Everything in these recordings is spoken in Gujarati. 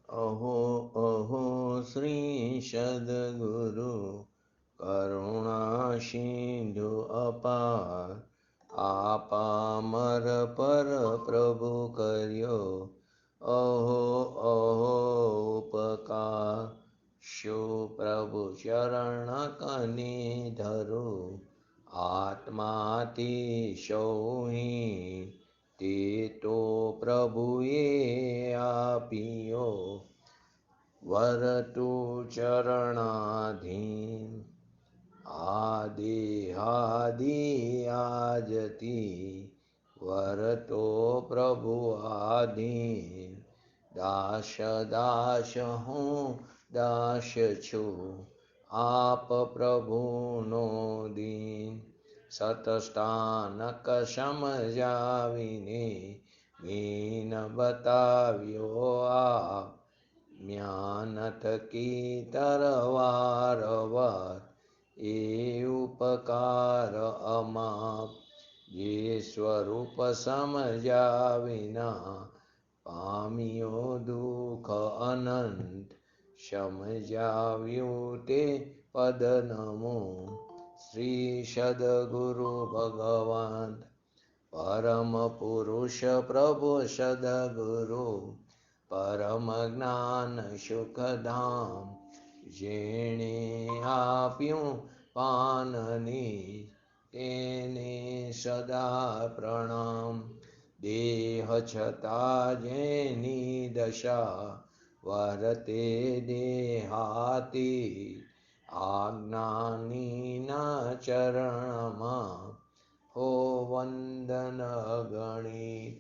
अहो अहो श्री सद्गुरु करुणा सिंधु अपार आपामर पर प्रभु कर्यो अहो अहो उपकार शो प्रभु चरण कनि धरो आत्माति सौही તે તો પ્રભુએ આપ્યો વરતુ ચરણાધીન આદિ આજતી વરતો પ્રભુ આધીન દાસ દાસ હું દાસ છું આપ પ્રભુનો દીન સતસ્થાનક સમજાવીને મીન બતાવ્યો આ જ્ઞાન થકી તરવારવાર એ ઉપકાર અમાપ જે સ્વરૂપ સમજાવિના પામ્યો દુઃખ અનંત સમજાવ્યું તે પદ નમો श्री सद्गुरु भगवान परम पुरुष प्रभु सद्गुरु परम ज्ञान सुखधाम जेणे आप्યું પાનની તેને સદા પ્રણામ દેહ છતા જેની દશા વર્તે દેહાતી આજ્ઞાનીના ચરણમાં હો વંદન ગણિત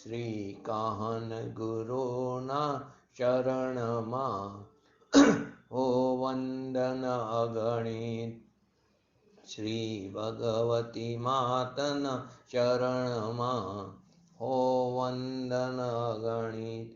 શ્રી કાહન ગુરુના ચરણમાં હો વંદન અગણિત શ્રી ભગવતી માતના ચરણમાં હો વંદન અગણિત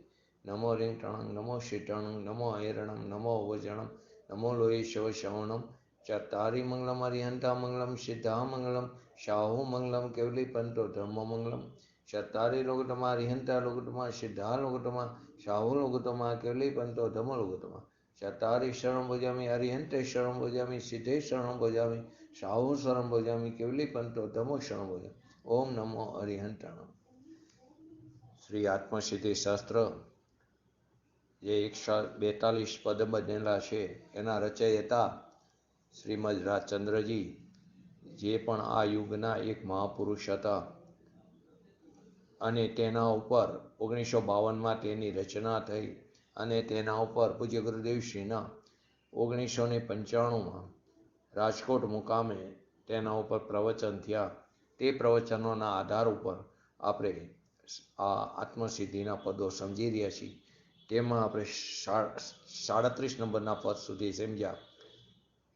નમો રિંટણં નમો શીટણં નમો હૈરણં નમો વજણં नमो लोयेशो श्रवणम चत्तारि मंगलम अरिहंता मंगलम सिद्धा मंगलम शाहु मंगलम केवली पंतो धर्म मंगलम चत्तारि लोकतमा अरिहंता लोकतमा सिद्धा लोकतमा शाहु लोकतमा केवली पंतो धर्म लोकतमा चत्तारि शरणं भजामि अरिहंते शरणं भजामि सिद्धे शरणं भजामि शाहु शरणं भजामि केवली पंतो धर्म शरणं भजामि ओम नमो अरिहंताणम श्री आत्मसिद्धि शास्त्र જે 142 પદ બનેલા છે એના રચયિતા શ્રીમદ રાજચંદ્રજી જે પણ આ યુગના એક મહાપુરુષ હતા અને તેના ઉપર 1952માં તેની રચના થઈ અને તેના ઉપર પૂજ્ય ગુરુદેવશ્રીના 1995માં રાજકોટ મુકામે તેના ઉપર પ્રવચન થયા તે પ્રવચનોના આધાર ઉપર આપણે આ આત્મસિદ્ધિના પદો સમજી રહ્યા છીએ તેમાં આપણે 37 નંબરના પદ સુધી સમજ્યા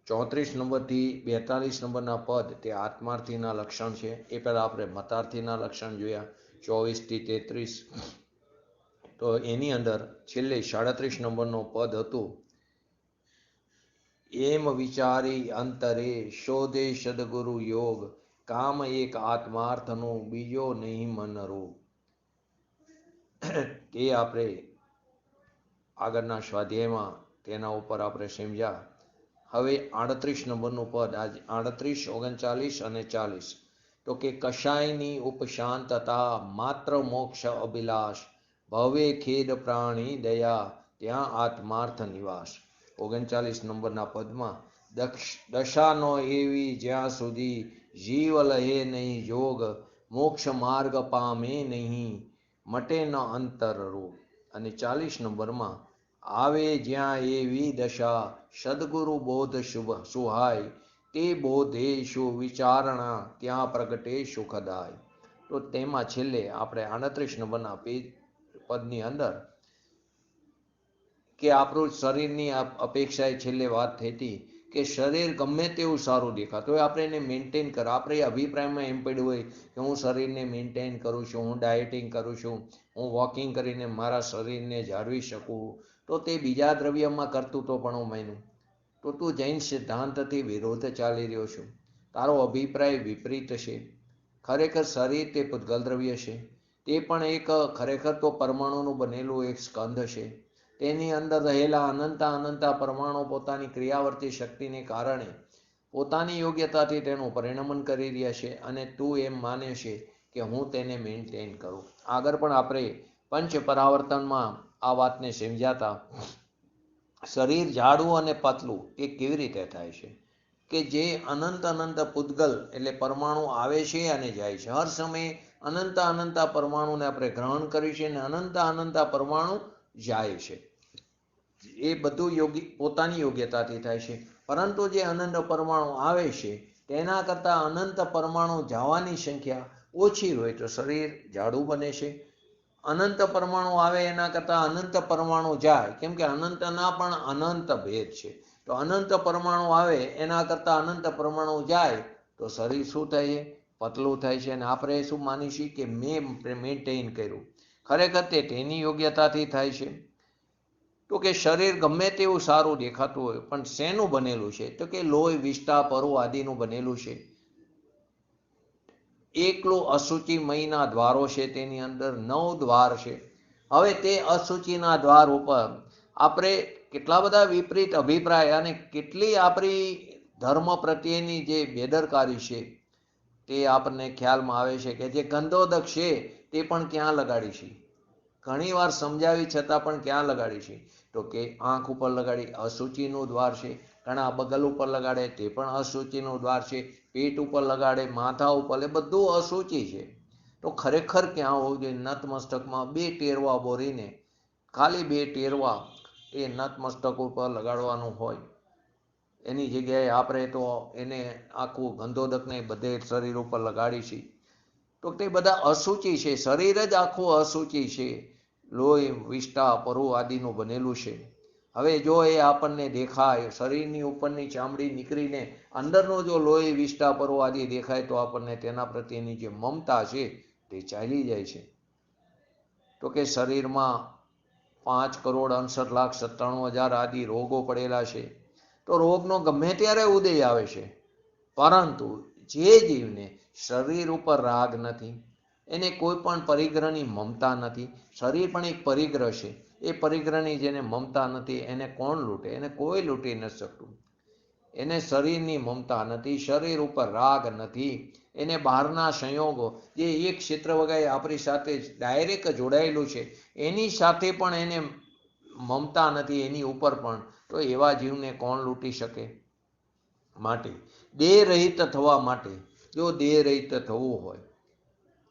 34 નંબરથી 42 નંબરના પદ તે આત્માર્થીના લક્ષણ છે એ પહેલાં આપણે મતાર્થીના લક્ષણ જોયા 24થી 33 તો એની અંદર છેલ્લે 37 નંબરનો પદ હતું એમ વિચારી અંતરે શોધે સદગુરુ યોગ કામ એક આત્માર્થનો બીજો નહીં મન રોગ તે આપણે આગળના સ્વાધ્યાયમાં તેના ઉપર આપણે સમજ્યા હવે 38 નંબરનું પદ આજ 38 39 અને 40 તો કે કશાયની ઉપશાંતતા માત્ર મોક્ષ અભિલાષ ભવે ખેદ પ્રાણી દયા ત્યાં આત્માર્થ નિવાસ 39 નંબરના પદમાં દશાનો એવી જ્યાં સુધી જીવ લહે નહીં જોગ મોક્ષ માર્ગ પામે નહીં મટે ન અંતર રોગ અને 40 નંબરમાં આવે જ્યાં એવી દશા સદગુરુ બોધ શુભ સુહાય તે બોધે શુ વિચારણા ત્યાં પ્રગટે સુખદાય તો તેમાં છેલ્લે આપણે 38 નંબરના પદની અંદર કે આપણું શરીરની અપેક્ષાએ છેલ્લે વાત થઈ હતી કે શરીર ગમે તેવું સારું દેખાતું હોય આપણે એને મેન્ટેન કરો આપણે અભિપ્રાયમાં એમ પડ્યું હોય કે હું શરીરને મેન્ટેન કરું છું હું ડાયટિંગ કરું છું હું વોકિંગ કરીને મારા શરીરને જાળવી શકું તો તે બીજા દ્રવ્યમાં કરતું તો પણ માન્યું તો તું જૈન સિદ્ધાંતથી વિરોધ ચાલી રહ્યો છું તારો અભિપ્રાય વિપરીત છે ખરેખર શરીર તે પૂતગલ દ્રવ્ય છે તે પણ એક ખરેખર તો પરમાણુનું બનેલું એક સ્કંધ છે તેની અંદર રહેલા અનંતા પરમાણુ પોતાની ક્રિયાવર્તી શક્તિને કારણે પોતાની યોગ્યતાથી તેનું પરિણમન કરી રહ્યા છે અને તું એમ માને છે કે હું તેને મેન્ટેન કરું. આગળ પણ આપણે પંચ પરાવર્તનમાં આ વાતને સમજાતા શરીર જાડું અને પાતળું એ કેવી રીતે થાય છે કે જે અનંત પૂતગલ એટલે પરમાણુ આવે છે અને જાય છે. હર સમયે અનંતા પરમાણુને આપણે ગ્રહણ કરીએ છીએ અને અનંતા પરમાણુ જાય છે. એ બધું પોતાની યોગ્યતાથી થાય છે. પરંતુ જે અનંત પરમાણુ આવે છે તેના કરતાં અનંત પરમાણુ જવાની સંખ્યા ઓછી હોય તો શરીર જાડું બને છે. અનંત પરમાણુ આવે એના કરતાં અનંત પરમાણુ જાય, કેમ કે અનંતના પણ અનંત ભેદ છે. તો અનંત પરમાણુ આવે એના કરતાં અનંત પરમાણુ જાય તો શરીર શું થાય છે? પતલું થાય છે. અને આપણે શું માની છીએ કે મેં મેન્ટેન કર્યું, ખરેખર તે તેની યોગ્યતાથી થાય છે. તો કે શરીર ગમે તેવું સારું દેખાતું હોય પણ શેનું બનેલું છે? તો કે લોહી, વિષ્ટા, પરુ આદિનું બનેલું છે. એકલું અશુચિમયના દ્વારો છે, તેની અંદર 9 દ્વાર છે. હવે તે અશુચિના દ્વાર ઉપર આપણે કેટલા બધા વિપરીત અભિપ્રાય અને કેટલી આપણી ધર્મ પ્રત્યેની જે બેદરકારી છે તે આપણને ખ્યાલમાં આવે છે કે જે ગંધોદક છે તે પણ ક્યાં લગાડી છે, ઘણી વાર સમજાવી છતાં પણ ક્યાં લગાડી છે? તો કે આંખ ઉપર લગાડી, અશુચિનું દ્વાર છે. ઘણા બગલ ઉપર લગાડે, તે પણ અશુચિનું દ્વાર છે. પેટ ઉપર લગાડે, માથા ઉપર, એ બધું અશુચિ છે. તો ખરેખર ક્યાં હોવું જોઈએ? નતમસ્તકમાં 2 ટેરવા બોરીને ખાલી 2 ટેરવા એ નતમસ્તક ઉપર લગાડવાનું હોય. એની જગ્યાએ આપણે તો એને આખું ગંધોદકને બધે શરીર ઉપર લગાડી છે. તો તે બધા અશુચિ છે. શરીર જ આખું અશુચિ છે. લોહી, વિષ્ટા, પરુ આદિનું બનેલું છે. હવે જો એ આપણને દેખાય, શરીરની ઉપરની ચામડી નીકળીને અંદરનું જો લોહી, વિષ્ટા, પરુ આદિ દેખાય તો આપણને તેના પ્રત્યેની જે મમતા છે તે ચાલી જાય છે. તો કે શરીરમાં 5,68,97,000 આદિ રોગો પડેલા છે. તો રોગનો ગમે ત્યારે ઉદય આવે છે, પરંતુ જે જીવને શરીર ઉપર રાગ નથી, એને કોઈ પણ પરિગ્રહની મમતા નથી. શરીર પણ એક પરિગ્રહ છે. એ પરિગ્રહની જેને મમતા નથી એને કોણ લૂંટે? એને કોઈ લૂંટી નથી શકતું. એને શરીરની મમતા નથી, શરીર ઉપર રાગ નથી, એને બહારના સંયોગો જે એક ક્ષેત્ર વગેરે આપણી સાથે ડાયરેક્ટ જોડાયેલું છે એની સાથે પણ એને મમતા નથી, એની ઉપર પણ. તો એવા જીવને કોણ લૂંટી શકે? માટે દેહ રહિત થવા માટે, જો દેહ રહિત થવું હોય,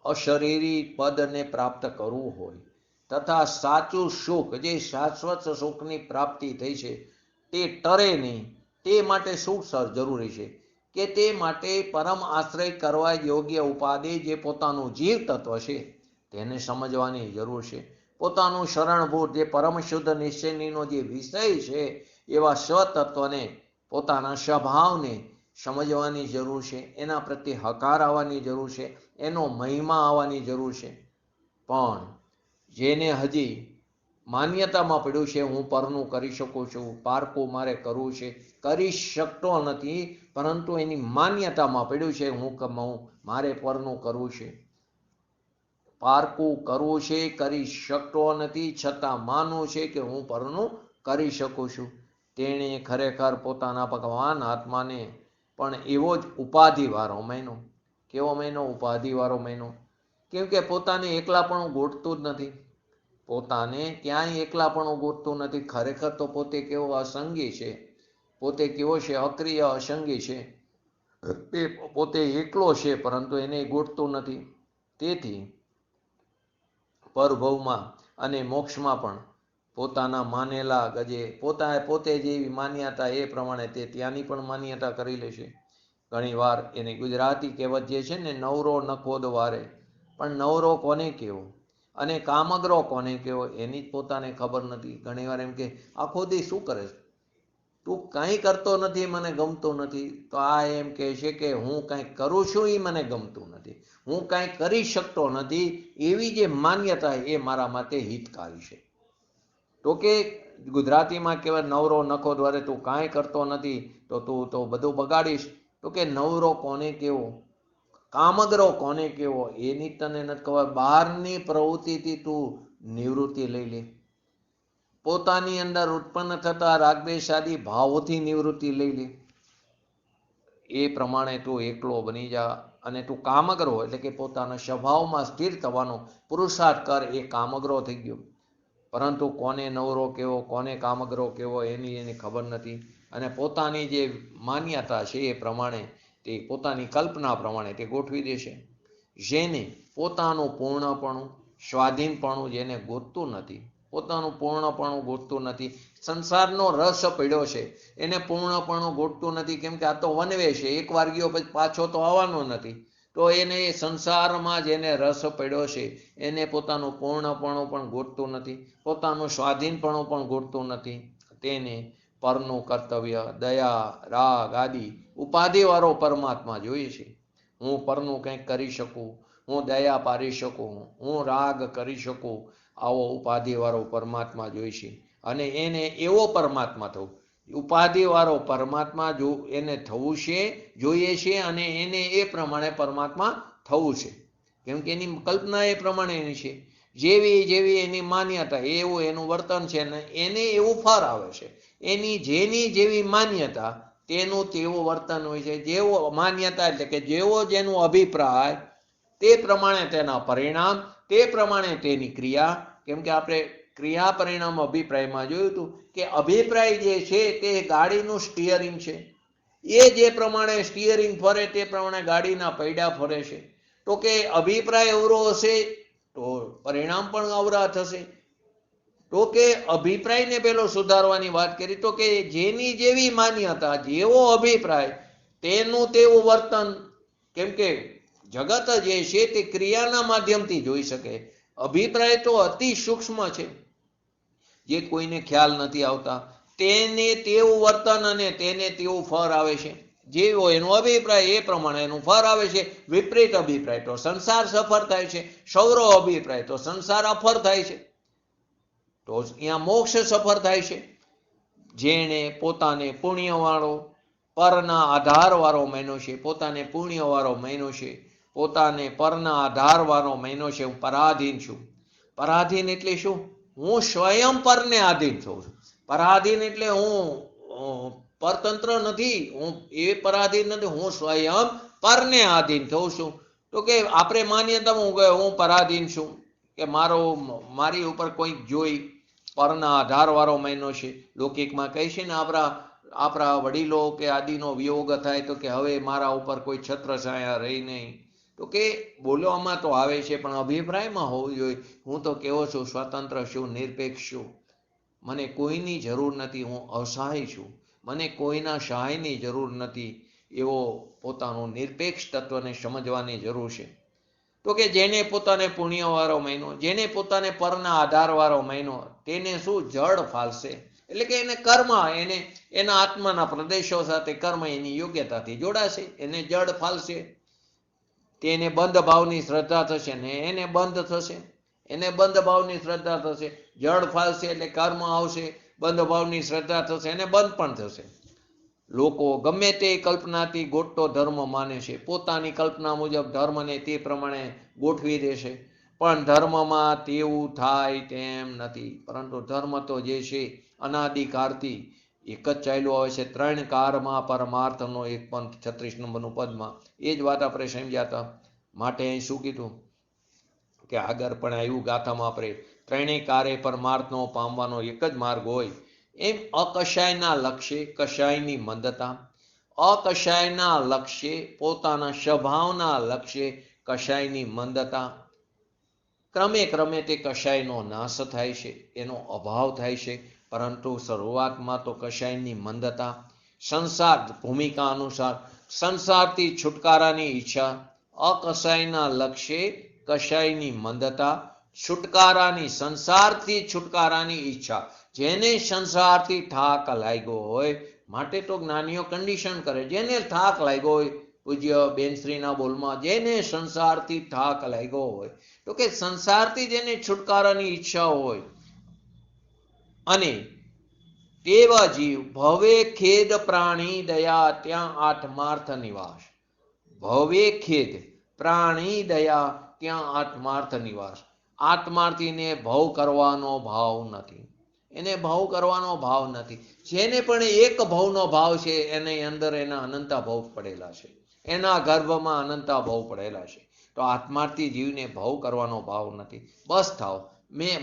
અશરીરી પદને પ્રાપ્ત કરવું હોય તથા સાચું સુખ, જે શાશ્વત સુખની પ્રાપ્તિ થઈ છે તે ટરે નહીં, તે માટે શું જરૂરી છે? કે તે માટે પરમ આશ્રય કરવા યોગ્ય ઉપાધિ જે પોતાનું જીવ તત્વ છે તેને સમજવાની જરૂર છે. પોતાનું શરણભૂત જે પરમ શુદ્ધ નિશ્ચયનો જે વિષય છે એવા સ્વતત્વને, પોતાના સ્વભાવને સમજવાની જરૂર છે. એના પ્રત્યે હકાર આવવાની જરૂર છે, એનો મહિમા આવવાની જરૂર છે. પણ જેને હજી માન્યતામાં પડ્યું છે હું પરનું કરી શકું છું, પારકું મારે કરવું છે, કરી શકતો નથી, પરંતુ એની માન્યતામાં પડ્યું છે હું મારે પરનું કરવું છે, પારકું કરવું છે, કરી શકતો નથી, છતાં માનવું છે કે હું પરનું કરી શકું છું. તેણે ખરેખર પોતાના ભગવાન આત્માને પણ એવો જ ઉપાધિવાળો માન્યો. કેવો માન્યો? ઉપાધિવાળો માન્યો. કેમ કે પોતાને એકલાપણું ગોઠતું જ નથી, પોતાને ક્યાંય એકલાપણું ગોઠતું નથી. ખરેખર તો પોતે કેવો અસંગી છે, પોતે કેવો છે? અક્રિય અસંગી છે. તે પોતે એકલો છે, પરંતુ એને ગોઠતું નથી. તેથી પરભવમાં અને મોક્ષમાં પણ પોતાના માનેલા ગજે પોતે જેવી માન્યતા એ પ્રમાણે તે ત્યાંની પણ માન્યતા કરી લે છે. ઘણીવાર એની ગુજરાતી કહેવત જે છે ને, નવરો નખો દ્વારે, પણ નવરો કોને કહેવો અને કામગરો કોને કહેવો એની જ પોતાને ખબર નથી. ઘણીવાર એમ કે આખો દી શું કરે છે, તું કંઈ કરતો નથી, મને ગમતું નથી. તો આ એમ કહે છે કે હું કંઈક કરું છું એ મને ગમતું નથી, હું કાંઈ કરી શકતો નથી, એવી જે માન્યતા એ મારા માટે હિતકારી છે. તો કે ગુજરાતીમાં કહેવાય નવરો નખો દ્વારે, તું કાંઈ કરતો નથી તો તું તો બધું બગાડીશ. તો કે નવરો કોને કહેવો, કામગરો કોને કહેવો એની તને નથી ખબર. બહારની પ્રવૃત્તિથી તું નિવૃત્તિ લઈ લે. પોતાની અંદર ઉત્પન્ન થતા રાગદ્વેષ આદિ ભાવોથી નિવૃત્તિ લઈ લે. એ પ્રમાણે તું એકલો બની જા અને તું કામગ્રો એટલે કે પોતાના સ્વભાવમાં સ્થિર થવાનો પુરુષાર્થ કર. એ કામગ્રો થઈ ગયો. પરંતુ કોને નવરો કેવો, કોને કામગ્રો કેવો એની ખબર નથી. અને પોતાની જે માન્યતા છે એ પ્રમાણે તે પોતાની કલ્પના પ્રમાણે તે ગોઠવી દેશે. જેને પોતાનું પૂર્ણપણું સ્વાધીનપણું જેને ગોતતું નથી, પોતાનું પૂર્ણપણું ગોતતું નથી, સંસારનો રસ પડ્યો છે એને પૂર્ણપણું ગોતતું નથી. કેમ કે આ તો વનવે છે, એકવાર ગયો પછી પાછો તો આવવાનો નથી. તો એને સંસારમાં જેને રસ પડ્યો છે એને પોતાનું પૂર્ણપણું પણ ગોતતું નથી, પોતાનું સ્વાધીનપણું પણ ગોતતું નથી. તેને પરનું કર્તવ્ય, દયા, રાગ આદિ ઉપાધિવાળો પરમાત્મા જોઈએ છે. હું પરનું કંઈક કરી શકું, હું દયા પારી શકું, હું રાગ કરી શકું, આવો ઉપાધિવાળો પરમાત્મા જોઈશે. અને એને એવો પરમાત્મા થવું, ઉપાધિવાળો પરમાત્મા જો એને થવું છે, જોઈએ છે. અને એને એ પ્રમાણે પરમાત્મા થવું છે. કેમ કે એની કલ્પના એ પ્રમાણેની છે. જેવી એની માન્યતા એવું એનું વર્તન છે ને એને એવું ફળ આવે છે. એની જેવી માન્યતા તેનું તેવું વર્તન હોય છે. જેવો માન્યતા એટલે કે જેવો જેનું અભિપ્રાય તે પ્રમાણે તેના પરિણામ, તે પ્રમાણે તેની ક્રિયા. કેમ કે આપણે ક્રિયા પરિણામ અભિપ્રાયમાં જોયું હતું કે અભિપ્રાય જે છે તે ગાડીનું સ્ટીયરિંગ છે. એ જે પ્રમાણે સ્ટીયરિંગ ફરે તે પ્રમાણે ગાડીના પૈડા ફરે છે. તો કે અભિપ્રાય અવરો હશે તો પરિણામ પણ અવરા થશે. તો કે અભિપ્રાયને પેલો સુધારવાની વાત કરી તો કે જેની જેવી માન્યતા, જેવો અભિપ્રાય તેનું તેવું વર્તન. કેમ કે જગત જે છે તે ક્રિયાના માધ્યમથી જોઈ શકે. અભિપ્રાય તો અતિ સૂક્ષ્મ છે, જે કોઈને ખ્યાલ નથી આવતા. તેને તેવું વર્તન અને તેને તેવું ફળ આવે છે. જેવો એનો અભિપ્રાય એ પ્રમાણે એનું ફળ આવે છે. વિપરીત અભિપ્રાય તો સંસાર સફળ થાય છે, સૌરો અભિપ્રાય તો સંસાર અફળ થાય છે. તો અહીંયા મોક્ષ સફળ થાય છે. જેણે પોતાને પુણ્યવાળો પરના આધારવાળો માન્યો છે, પોતાને પુણ્યવાળો માન્યો છે, પોતાને પરના આધારવાળો માન્યો છે. હું પરાધીન છું. પરાધીન એટલે શું? હું સ્વયં પરને આધીન છું. પરાધીન એટલે હું પરતંત્ર નથી, હું એ પરાધીન નથી, હું સ્વયં પરને આધીન થઉં છું. તો કે આપણે માન્યતા હું પરાધીન છું કે મારી ઉપર કોઈક જોઈ પરના આધારવાળો માન્યો છે. લૌકિકમાં કહે છે ને આપણા વડીલો કે આદિનો વિયોગ થાય તો કે હવે મારા ઉપર કોઈ છત્રછાયા રહી નહીં. તો કે બોલવામાં તો આવે છે પણ અભિપ્રાયમાં હોવું જોઈએ હું તો કેવો છું, સ્વતંત્ર છું, નિરપેક્ષ છું, મને કોઈની જરૂર નથી, હું અસહાય છું, મને કોઈના સહાયની જરૂર નથી. એવો પોતાનું નિરપેક્ષ તત્વને સમજવાની જરૂર છે. તો કે જેને પોતાને પુણ્યવાળો માન્યો, જેને પોતાને પરના આધારવાળો માન્યો તેને શું જડ ફાલશે. એટલે કે એને કર્મ, એને એના આત્માના પ્રદેશો સાથે કર્મ એની યોગ્યતાથી જોડાશે, એને જડ ફાલશે. તેને બંધ ભાવની શ્રદ્ધા થશે ને એને બંધ થશે, એને બંધ ભાવની શ્રદ્ધા થશે. જડ ફાલશે એટલે કર્મ આવશે, બંધ ભાવની શ્રદ્ધા થશે અને બંધ પણ થશે. લોકો ગમે તે કલ્પનાથી ગોઠતો ધર્મ માને છે, પોતાની કલ્પના મુજબ ધર્મને તે પ્રમાણે ગોઠવી દેશે. પણ ધર્મમાં તેવું થાય તેમ નથી. પરંતુ ધર્મ તો જે છે અનાદિકાળથી એક જ ચાલ્યો આવે છે. 3 કાળમાં પરમાર્થનો એક પંથ, 36 નંબરનું પદમાં એ જ વાત આપણે સમજ્યા હતા. માટે અહીં શું કીધું કે આગળ પણ આવ્યું ગાથામાં આપણે 3 કાળે પરમાર્થનો પામવાનો એક જ માર્ગ હોય. એમ અકશાયના લક્ષ્ય કશાયની મંદતા, અકશાયના લક્ષ્ય પોતાના સ્વભાવના લક્ષ્ય કશાયની મંદતા. ક્રમે તે કશાયનો નાશ થાય છે, એનો અભાવ થાય છે. પરંતુ શરૂઆતમાં તો કશાયની મંદતા, સંસાર ભૂમિકા અનુસાર સંસારથી છુટકારાની ઈચ્છા. અકશાયના લક્ષ્ય કશાયની મંદતા, છુટકારાની સંસારથી છુટકારાની ઈચ્છા. જેને સંસારથી થાક લાગ્યો હોય, માટે તો જ્ઞાનીઓ કન્ડિશન કરે, જેને થાક લાગ્યો હોય, પૂજ્ય બેનશ્રીના બોલમાં જેને સંસારથી થાક લાગ્યો હોય, તો કે સંસારથી જેને છુટકારાની ઈચ્છા હોય અને તેવા જીવ ભવે ખેદ પ્રાણી દયા ત્યાં આત્માર્થ નિવાસ. ભવે ખેદ પ્રાણી દયા ત્યાં આત્માર્થ નિવાસ. આત્માર્થીને ભવ કરવાનો ભાવ નથી. એને ભવ કરવાનો ભાવ નથી. જેને પણ એક ભવનો ભાવ છે એની અંદર એના અનંતા ભવ પડેલા છે, એના ગર્ભમાં અનંતા ભવ પડેલા છે. તો આત્માર્થી જીવને ભવ કરવાનો ભાવ નથી. બસ થાવ,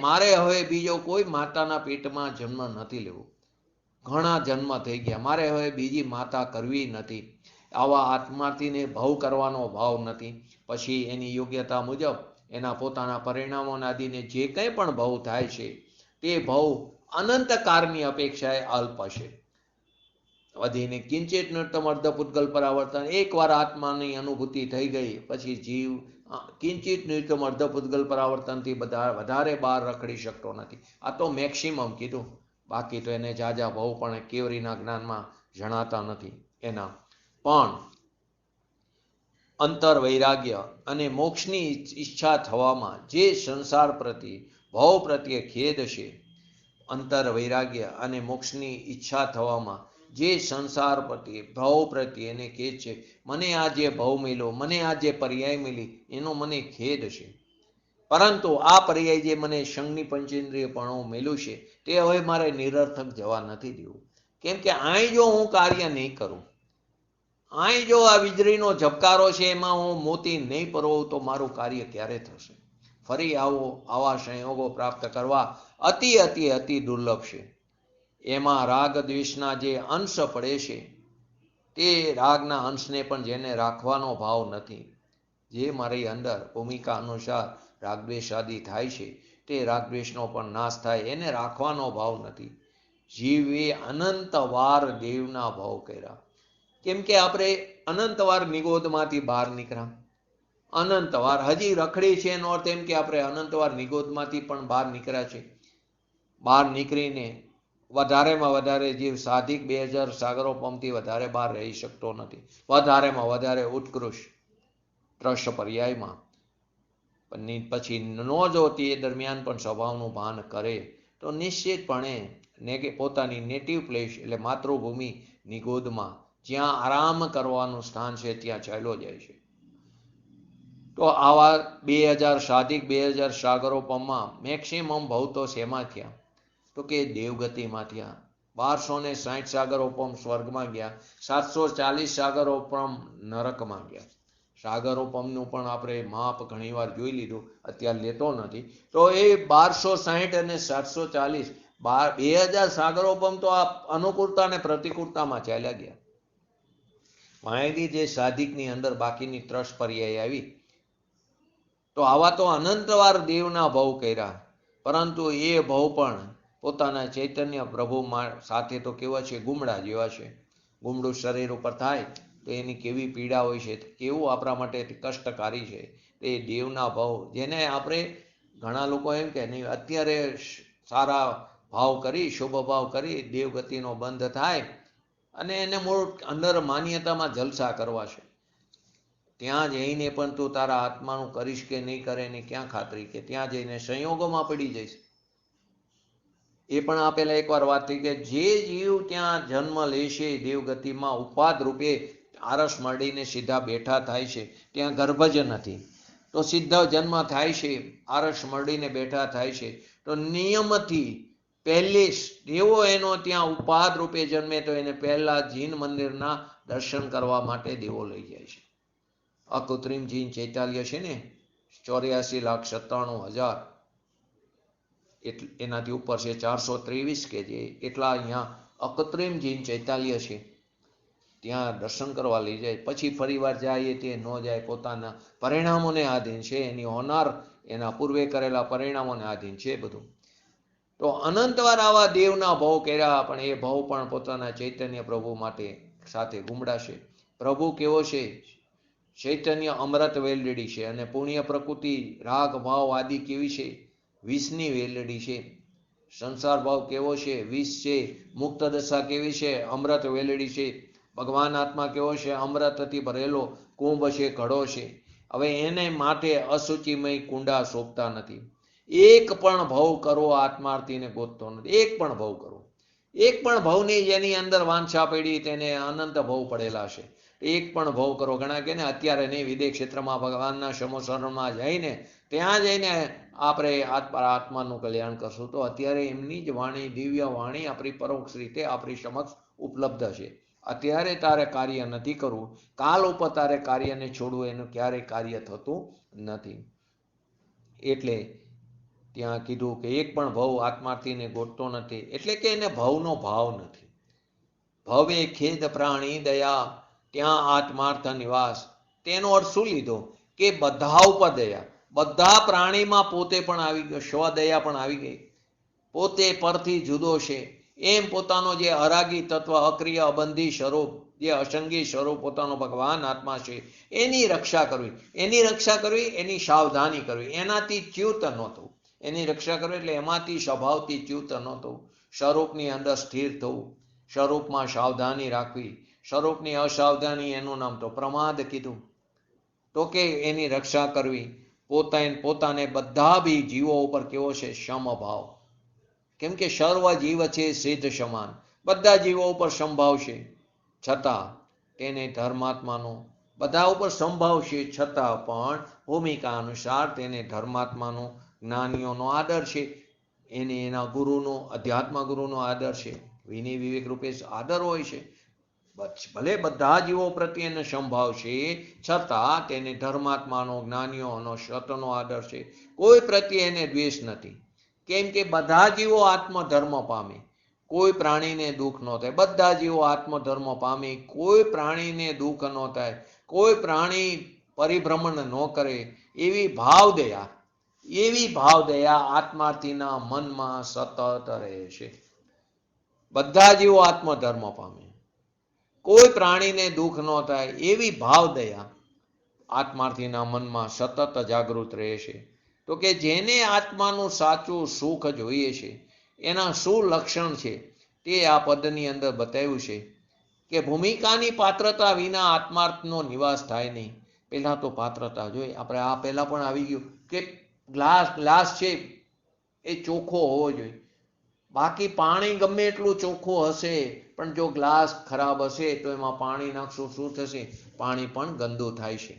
મારે હવે બીજો કોઈ માતાના પેટમાં જન્મ નથી લેવો, ઘણા જન્મ થઈ ગયા, મારે હવે બીજી માતા કરવી નથી. આવા આત્માર્થીને ભવ કરવાનો ભાવ નથી. પછી એની યોગ્યતા મુજબ એના પોતાના પરિણામોના આદિને જે કંઈ પણ ભવ થાય છે તે ભવ અનંતકાળની અપેક્ષાએ અલ્પ હશે. વધીને કિંચિત નૃત્તમ અર્ધ પૂતગલ પરાવર્તન, એકવાર આત્માની અનુભૂતિ થઈ ગઈ પછી જીવ કિંચિત નૃત્તમ અર્ધ પૂતગલ પરાવર્તનથી વધારે બહાર રખડી શકતો નથી. આ તો મેક્સિમમ કીધું, બાકી તો એને જાજા ભવ પણ કેવરીના જ્ઞાનમાં જણાતા નથી. એના પણ અંતર વૈરાગ્ય અને મોક્ષની ઈચ્છા થવામાં જે સંસાર પ્રત્યે ભવ પ્રત્યે ખેદ છે, અંતર વૈરાગ્ય અને મોક્ષની ઈચ્છા થવામાં જે સંસાર પ્રત્યે ભવ પ્રત્યે એને ખેદ છે, મને આ જે ભવ મળ્યો, મને આ જે પર્યાય મળી એનો મને ખેદ છે, પરંતુ આ પર્યાય જે મને સંઘની પંચેન્દ્રિયપણું મળ્યું છે તે હવે મારે નિરર્થક જવા નથી દેવું. કેમ કે અહીં જો હું કાર્ય નહીં કરું, અહીં જો આ વીજળીનો ઝબકારો છે એમાં હું મોતી નહીં પરવું તો મારું કાર્ય ક્યારે થશે? ફરી આવા સંયોગો પ્રાપ્ત કરવા અતિ અતિ અતિ દુર્લભ છે. એમાં રાગ દ્વેષના જે અંશ પડે છે તે રાગના અંશને પણ જેને રાખવાનો ભાવ નથી, જે મારી અંદર ભૂમિકા અનુસાર રાગદ્વેષ આદિ થાય છે તે રાગદ્વેષનો પણ નાશ થાય, એને રાખવાનો ભાવ નથી. જીવે અનંતવાર દેવના ભાવ કર્યા. કેમ કે આપણે અનંતવાર નિગોદમાંથી બહાર નીકળ્યા, અનંતવાર હજી રખડી છે એનો અર્થ એમ કે આપણે અનંતવાર નિગોદમાંથી પણ બહાર નીકળ્યા છે. બહાર નીકળીને વધારેમાં વધારે જીવ સાધિક 2000 સાગરોપમથી વધારે બહાર રહી શકતો નથી, વધારેમાં વધારે ઉત્કૃષ્ટ ત્રશ પર્યાયમાં. પછી ન જો તે દરમિયાન પણ સ્વભાવનું ભાન કરે તો નિશ્ચિતપણે પોતાની નેટિવ પ્લેસ એટલે માતૃભૂમિ નિગોદમાં જ્યાં આરામ કરવાનું સ્થાન છે ત્યાં ચાલ્યો જાય છે. તો આવા 2000 સાધિક 2000 સાગરોપમમાં મેક્સિમમ ભવ તો શેમાં થયા? તો કે દેવગતિમાં થયા. 1260 સાગરોપમ સ્વર્ગમાં ગયા, 740 સાગરોપમ નરકમાં ગયા. સાગરોપમનું પણ આપણે માપ ઘણીવાર જોઈ લીધું, અત્યારે લેતો નથી. તો એ 1260 અને 740 2000 સાગરોપમ તો આ અનુકૂળતા અને પ્રતિકૂળતામાં ચાલ્યા ગયા. માહિતી જે સાધિકની અંદર બાકીની ત્રસ પર્યાય આવી. તો આવા તો અનંતવાર દેવના ભવ કર્યા, પરંતુ એ ભવ પણ પોતાના ચૈતન્ય પ્રભુ સાથે તો કેવા છે? ગુમડા જેવા છે. ગુમડું શરીર ઉપર થાય તો એની કેવી પીડા હોય છે, કેવું આપણા માટે કષ્ટકારી છે. એ દેવના ભાવ જેને આપણે ઘણા લોકો એમ કે નહીં, અત્યારે સારા ભાવ કરી શુભ ભાવ કરી દેવગતિનો બંધ થાય અને એને મૂળ અંદર માન્યતામાં જલસા કરવા છે. ત્યાં જઈને પણ તું તારા આત્માનું કરીશ કે નહીં કરે એની ક્યાં ખાતરી? કે ત્યાં જઈને સંયોગોમાં પડી જઈશ. એ પણ આપેલા એકવાર વાત થઈ કે જે જીવ ત્યાં જન્મ લેશે દેવગતિમાં ઉપાદ રૂપે આરસ મળીને સીધા બેઠા થાય છે, ત્યાં ગર્ભ જ નથી, તો સીધા જન્મ થાય છે, આરસ મળીને બેઠા થાય છે, તો નિયમથી પહેલે દેવો એનો ત્યાં ઉપાદ રૂપે જન્મે તો એને પહેલા જીન મંદિરના દર્શન કરવા માટે દેવો લઈ જાય છે. અકૃત્રિમ જીન ચૈતાલ્ય છે ને 84,97,000 એનાથી ઉપર છે, 423 કે જે એટલા અહીંયા અકૃત્રિમ જીન ચૈતાલ્ય છે, ત્યાં દર્શન કરવા લઈ જાય. પછી ફરીવાર જાય તે ન જાય, પોતાના પરિણામોને આધીન છે, એની હોનાર એના પૂર્વે કરેલા પરિણામોને આધીન છે બધું. તો અનંતવાર આવા દેવના ભવ કર્યા, પણ એ ભવ પણ પોતાના ચૈતન્ય પ્રભુ માટે સાથે ગુમડાશે. પ્રભુ કેવો છે? ચૈતન્ય અમૃત વેલડી છે, અને પુણ્ય પ્રકૃતિ રાગ ભાવ આદિ કેવી છે? વિષની વેલડી છે. સંસાર ભાવ કેવો છે? વિષ છે. મુક્ત દશા કેવી છે? અમૃત વેલડી છે. ભગવાન આત્મા કેવો છે? અમૃતથી ભરેલો કુંભ છે, ઘડો છે. હવે એને માટે અશુચિમય કુંડા શોભતા નથી. એક પણ ભવ કરો આત્માર્થીને ગોતતો નથી. એક પણ ભવ કરો, એક પણ ભવની જેની અંદર વાંછા પડી તેને અનંત ભવ પડેલા છે. એક પણ ભવ કરો. ઘણા કે ને અત્યારે નહીં, વિદેશ ક્ષેત્રમાં ભગવાનના સમોસરમાં જઈને ત્યાં જઈને આપણે આત્માનું કલ્યાણ કરશું. તો અત્યારે એમની જ વાણી, દિવ્ય વાણી આપણી પરોક્ષ રીતે આપણી સમક્ષ ઉપલબ્ધ છે. અત્યારે તારે કાર્ય નથી કરવું, કાલ ઉપર તારે કાર્યને છોડવું, એનું ક્યારેય કાર્ય થતું નથી. એટલે ત્યાં કીધું કે એક પણ ભવ આત્માર્થીને ગોતતો નથી, એટલે કે એને ભવનો ભાવ નથી. ભવે ખેદ પ્રાણી દયા ત્યાં આત્માર્થ નિવાસ. તેનો અર્થ શું લીધો? કે બધા ઉપર દયા, બધા પ્રાણીમાં પોતે પણ આવી ગયો, સ્વદયા પણ આવી ગઈ. પોતે પરથી જુદો છે એમ પોતાનો જે અરાગી તત્વ, અક્રિય અબંધી સ્વરૂપ, જે અસંગી સ્વરૂપ પોતાનો ભગવાન આત્મા છે, એની રક્ષા કરવી. એની રક્ષા કરવી, એની સાવધાની કરવી, એનાથી ચ્યુત ન થવું. એની રક્ષા કરવી એટલે એમાંથી સ્વભાવથી ચ્યુત ન થવું, સ્વરૂપની અંદર સ્થિર થવું, સ્વરૂપમાં સાવધાની રાખવી. સ્વરૂપની અસાવધાની એનું નામ તો પ્રમાદ કીધું. તો કે એની રક્ષા કરવી. પોતાને બધા બી જીવો ઉપર કેવો છે? સમભાવ. કેમ કે સર્વ જીવ છે સિદ્ધ સમાન, બધા જીવો ઉપર સમભાવ છે, છતાં તેને ધર્માત્માનો, બધા ઉપર સંભાવ છે છતાં પણ ભૂમિકા અનુસાર તેને ધર્માત્માનો, જ્ઞાનીઓનો આદર છે, એને એના ગુરુનો, અધ્યાત્મ ગુરુનો આદર છે, વિનય વિવેક રૂપે આદર હોય છે. ભલે બધા જીવો પ્રત્યે એને સંભાવ છે, છતાં તેને ધર્માત્માનો, જ્ઞાનીઓનો, સતનો આદર છે. કોઈ પ્રત્યે એને દ્વેષ નથી. કેમ કે બધા જીવો આત્મધર્મ પામે, કોઈ પ્રાણીને દુઃખ ન થાય. બધા જીવો આત્મધર્મ પામી, કોઈ પ્રાણીને દુઃખ ન થાય, કોઈ પ્રાણી પરિભ્રમણ ન કરે, એવી ભાવદયા આત્માર્થીના મનમાં સતત રહે છે. બધા જીવો આત્મધર્મ પામે, કોઈ પ્રાણીને દુઃખ ન થાય, એવી ભાવદયા આત્માર્થીના મનમાં સતત જાગૃત રહે છે. તો કે જેને આત્માનું સાચું સુખ જોઈએ છે, એના શું લક્ષણ છે તે આ પદની અંદર બતાવ્યું છે. કે ભૂમિકાની પાત્રતા વિના આત્માર્થનો નિવાસ થાય નહીં. પહેલાં તો પાત્રતા જોઈએ. આપણે આ પહેલાં પણ આવી ગયું કે ગ્લાસ છે એ ચોખ્ખો હોવો જોઈએ. બાકી પાણી ગમે એટલું ચોખ્ખું હશે, પણ જો ગ્લાસ ખરાબ હશે તો એમાં પાણી નાખશું, શું થશે? પાણી પણ ગંદુ થાય છે.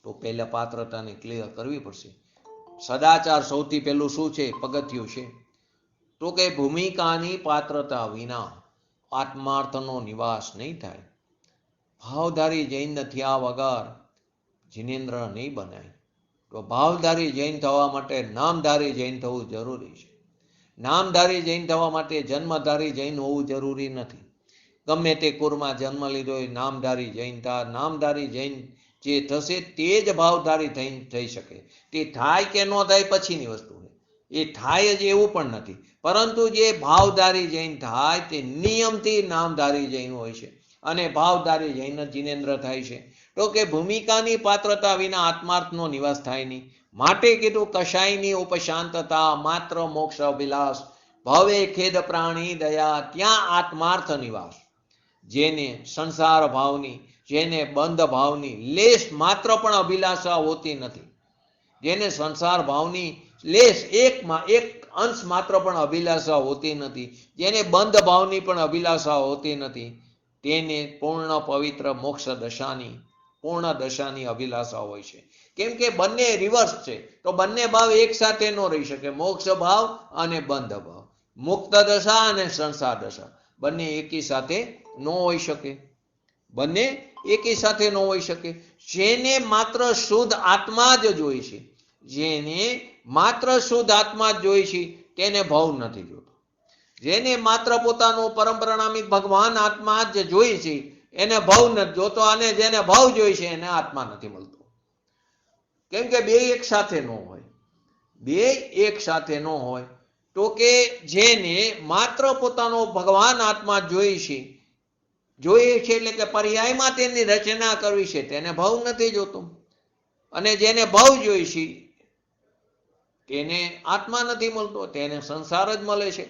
તો પહેલા પાત્રતાને ક્લિયર કરવી પડશે. સદાચાર સૌથી પહેલું શું છે? પગથિયું છે. તો કે ભૂમિકાની પાત્રતા વિના આત્માર્થનો નિવાસ નહીં થાય. ભાવધારી જૈન થયા વગર જિનેન્દ્ર નહીં બનાય. તો ભાવધારી જૈન થવા માટે નામધારી જૈન થવું જરૂરી છે. નામધારી જૈન થવા માટે જન્મધારી જૈન હોવું જરૂરી નથી. ગમે તે કુળમાં જન્મ લીધો હોય, નામધારી જૈન થાય. નામધારી જૈન જે થશે તે જ ભાવધારી થઈ શકે. તે થાય કે ન થાય પછીની વસ્તુ છે. એ થાય જ એવું પણ નથી. પરંતુ જે ભાવધારી જૈન થાય તે નિયમથી નામધારી જૈન હોય છે, અને ભાવધારી જૈન જિનેન્દ્ર થાય છે. તો કે ભૂમિકાની પાત્રતા વિના આત્માર્થનો નિવાસ થાય નહીં. માટે કીધું કશાયની ઉપશાંતતા માત્ર મોક્ષ અભિલાષ. ભવે ખેદ પ્રાણી દયા ત્યાં આત્માર્થ નિવાસ. જેને સંસાર ભાવની, જેને બંધ ભાવની લેશ માત્ર પણ અભિલાષા હોતી નથી, જેને સંસાર ભાવની લેશ એક અંશ માત્ર પણ અભિલાષા હોતી નથી, જેને બંધ ભાવની પણ અભિલાષા હોતી નથી, તેને પૂર્ણ પવિત્ર મોક્ષ દશાની, પૂર્ણ દશાની અભિલાષા હોય છે. કેમ કે બંને રિવર્સ છે. તો બંને ભાવ એક સાથે ન રહી શકે. મોક્ષ ભાવ અને બંધ ભાવ, મુક્ત દશા અને સંસાર દશા, બંને એકી સાથે ન હોઈ શકે. બંને એકી સાથે ન હોઈ શકે. જેને માત્ર શુદ્ધ આત્મા જ જોઈ છે, જેને માત્ર શુદ્ધ આત્મા જ જોઈ છે, તેને ભવ નથી જોતો. જેને માત્ર પોતાનો પરમ પ્રણામિક ભગવાન આત્મા જ જોઈ છે, એને ભવ નથી જોતો. અને જેને ભવ જોઈ છે એને આત્મા નથી મળતો. કેમ કે બે એક સાથે ન હોય. બે એક સાથે ન હોય. તો કે જેને માત્ર પોતાનો ભગવાન આત્મા જોઈ છે, જોઈએ છે એટલે કે પર્યાયમાં તેની રચના કરવી છે, તેને ભવ નથી જોતો. અને જેને ભવ જોઈ છે તેને આત્મા નથી મળતો, તેને સંસાર જ મળે છે.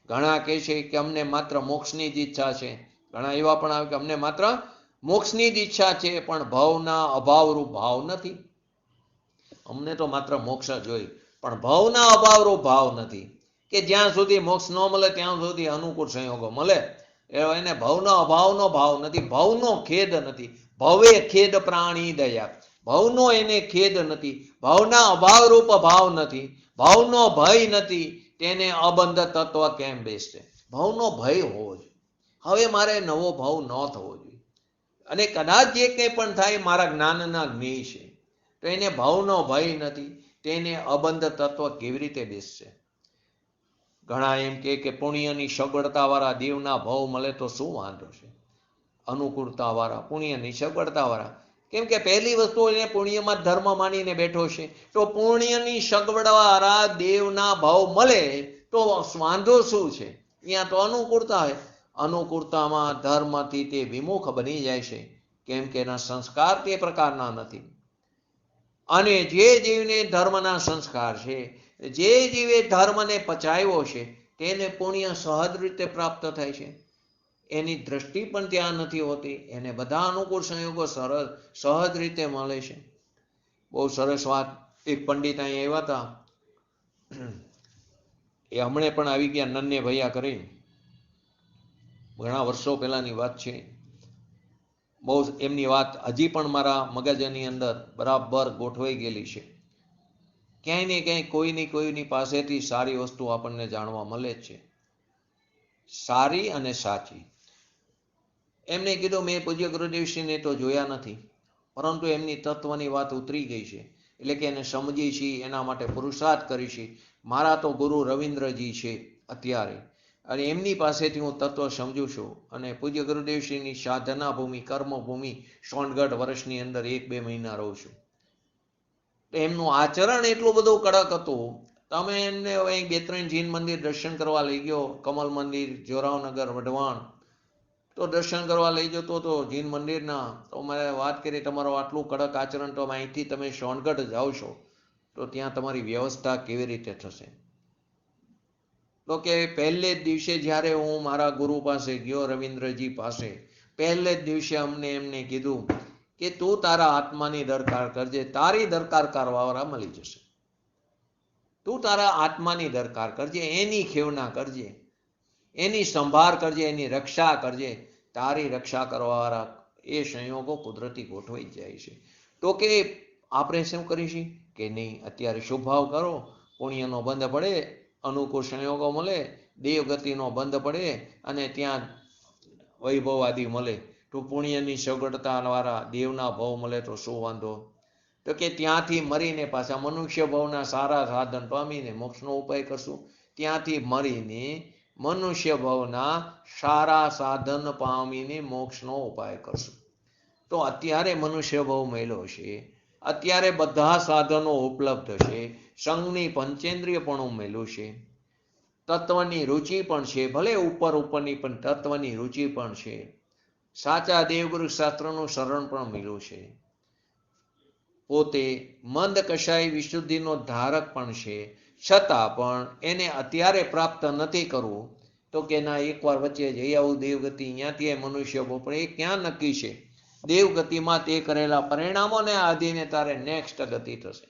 ઘણા કહે છે કે અમને માત્ર મોક્ષની જ ઈચ્છા છે. ઘણા એવા પણ આવે કે અમને માત્ર મોક્ષની જ ઈચ્છા છે, પણ ભવના અભાવરૂપ ભાવ નથી. અમને તો માત્ર મોક્ષ જોઈ, પણ ભવના અભાવરૂપ ભાવ નથી. કે જ્યાં સુધી મોક્ષ ન મળે ત્યાં સુધી અનુકૂળ સંયોગો મળે. એને ભવનો અભાવનો ભાવ નથી, ભવનો ખેદ નથી. ભવે ખેદ પ્રાણી દયા. ભવનો એને ખેદ નથી, ભવના અભાવરૂપ ભાવ નથી, ભવનો ભય નથી, તેને અબંધ તત્વ કેમ બેસશે? ભવનો ભય હોવો જોઈએ. હવે મારે નવો ભાવ ન થવો જોઈએ, અને કદાચ જે કંઈ પણ થાય મારા જ્ઞાનના જ્ઞેય છે, તો એને ભવનો ભય નથી, તેને અબંધ તત્વ કેવી રીતે બેસશે? ઘણા એમ કે પુણ્યની સગવડતાવાળા દેવના ભાવ મળે તો શું વાંધો છે? અનુકૂળતાવાળા, પુણ્યની સગવડતાવાળા. કેમ કે પહેલી વસ્તુ એને પુણ્યમાં ધર્મ માનીને બેઠો છે, તો પુણ્યની સગવડવાળા દેવના ભાવ મળે તો વાંધો શું છે? અહીંયા તો અનુકૂળતા હોય. અનુકૂળતામાં ધર્મથી તે વિમુખ બની જાય છે, કેમ કે એના સંસ્કાર તે પ્રકારના નથી. અને જે જીવને ધર્મના સંસ્કાર છે, જે જીવે ધર્મને પચાવ્યો છે, તેને પુણ્ય સહજ રીતે પ્રાપ્ત થાય છે. એની દ્રષ્ટિ પણ ત્યાં નથી હોતી, એને બધા અનુકૂળ સંયોગો સહજ રીતે મળે છે. બહુ સરસ વાત. એક પંડિત અહીં આવ્યા હતા, એ હમણે પણ આવી ગયા, નન્ને ભૈયા કરી, ઘણા વર્ષો પહેલાની વાત છે. બહુ એમની વાત હજી પણ મારા મગજની અંદર બરાબર ગોઠવાઈ ગયેલી છે. ક્યાંય ને ક્યાંય કોઈની પાસેથી સારી વસ્તુ આપણને જાણવા મળે જ છે, સારી અને સાચી. એમને કીધું, મેં પૂજ્ય ગુરુદેવશ્રીને તો જોયા નથી, પરંતુ એમની તત્વની વાત ઉતરી ગઈ છે, એટલે કે એને સમજી છે, એના માટે પુરુષાર્થ કરી છે. મારા તો ગુરુ રવિન્દ્રજી છે અત્યારે, અને એમની પાસેથી હું તત્વ સમજુ છું. અને પૂજ્ય ગુરુદેવશ્રીની સાધના ભૂમિ, કર્મભૂમિ સોનગઢ વર્ષની અંદર 1-2 મહિના રહું છું. એમનું આચરણ એટલું બધું કડક હતું. તમે એમને અહીં 2-3 જૈન મંદિર દર્શન કરવા લઈ ગયો, કમલ મંદિર, જોરાવનગર, વઢવાણ, તો દર્શન કરવા લઈ જતો હતો જૈન મંદિરના, તો મેં વાત કરી, તમારો આટલું કડક આચરણ, તો અહીંથી તમે સોનગઢ જાઓ છો તો ત્યાં તમારી વ્યવસ્થા કેવી રીતે થશે? તો કે પહેલે જ દિવસે જ્યારે હું મારા ગુરુ પાસે ગયો, રવિન્દ્રજી પાસે, પહેલે જ દિવસે એમને કીધું કે તું તારા આત્માની દરકાર કરજે, તારી દરકાર કરવાવાળા મળી જશે. તું તારા આત્માની દરકાર કરજે, એની ખેવના કરજે, એની સંભાળ કરજે, એની રક્ષા કરજે. તારી રક્ષા કરવાવાળા એ સંયોગો કુદરતી ગોઠવાઈ જાય છે. તો કે આપણે શું કરીશું કે નહીં, અત્યારે શુભ ભાવ કરો, પુણ્યનો બંધ પડે, અનુકૂળ સંયોગો મળે, દેવગતિનો બંધ પડે, અને ત્યાં વૈભવ આદિ મળે, તો પુણ્યની સગવડતાવાળા દેવના ભાવ મળે તો શું વાંધો? તો કે ત્યાંથી મરીને પાછા મનુષ્ય ભાવના સારા સાધન પામીને મોક્ષનો ઉપાય કરશું. ત્યાંથી મરીને મનુષ્ય ભાવના સારા સાધન પામીને મોક્ષનો ઉપાય કરશું. તો અત્યારે મનુષ્ય ભાવ મળ્યો છે, અત્યારે બધા સાધનો ઉપલબ્ધ છે, સંઘની પંચેન્દ્રિય પણ મળ્યું છે, તત્વની રુચિ પણ છે, ભલે ઉપરની પણ તત્વની રુચિ પણ છે, સાચા દેવગુરુ શાસ્ત્રનું શરણ પણ મળ્યું છે, પોતે મંદ કશાય વિશુદ્ધિનો ધારક પણ છે, છતાં પણ એને અત્યારે પ્રાપ્ત નથી કરવું. તો કે ના, એકવાર વચ્ચે જઈ આવું દેવગતિ, અહીંયાથી મનુષ્ય ભાવ, પણ એ ક્યાં નક્કી છે? દેવગતિમાં તે કરેલા પરિણામોને આધીને તારે નેક્સ્ટ ગતિ થશે.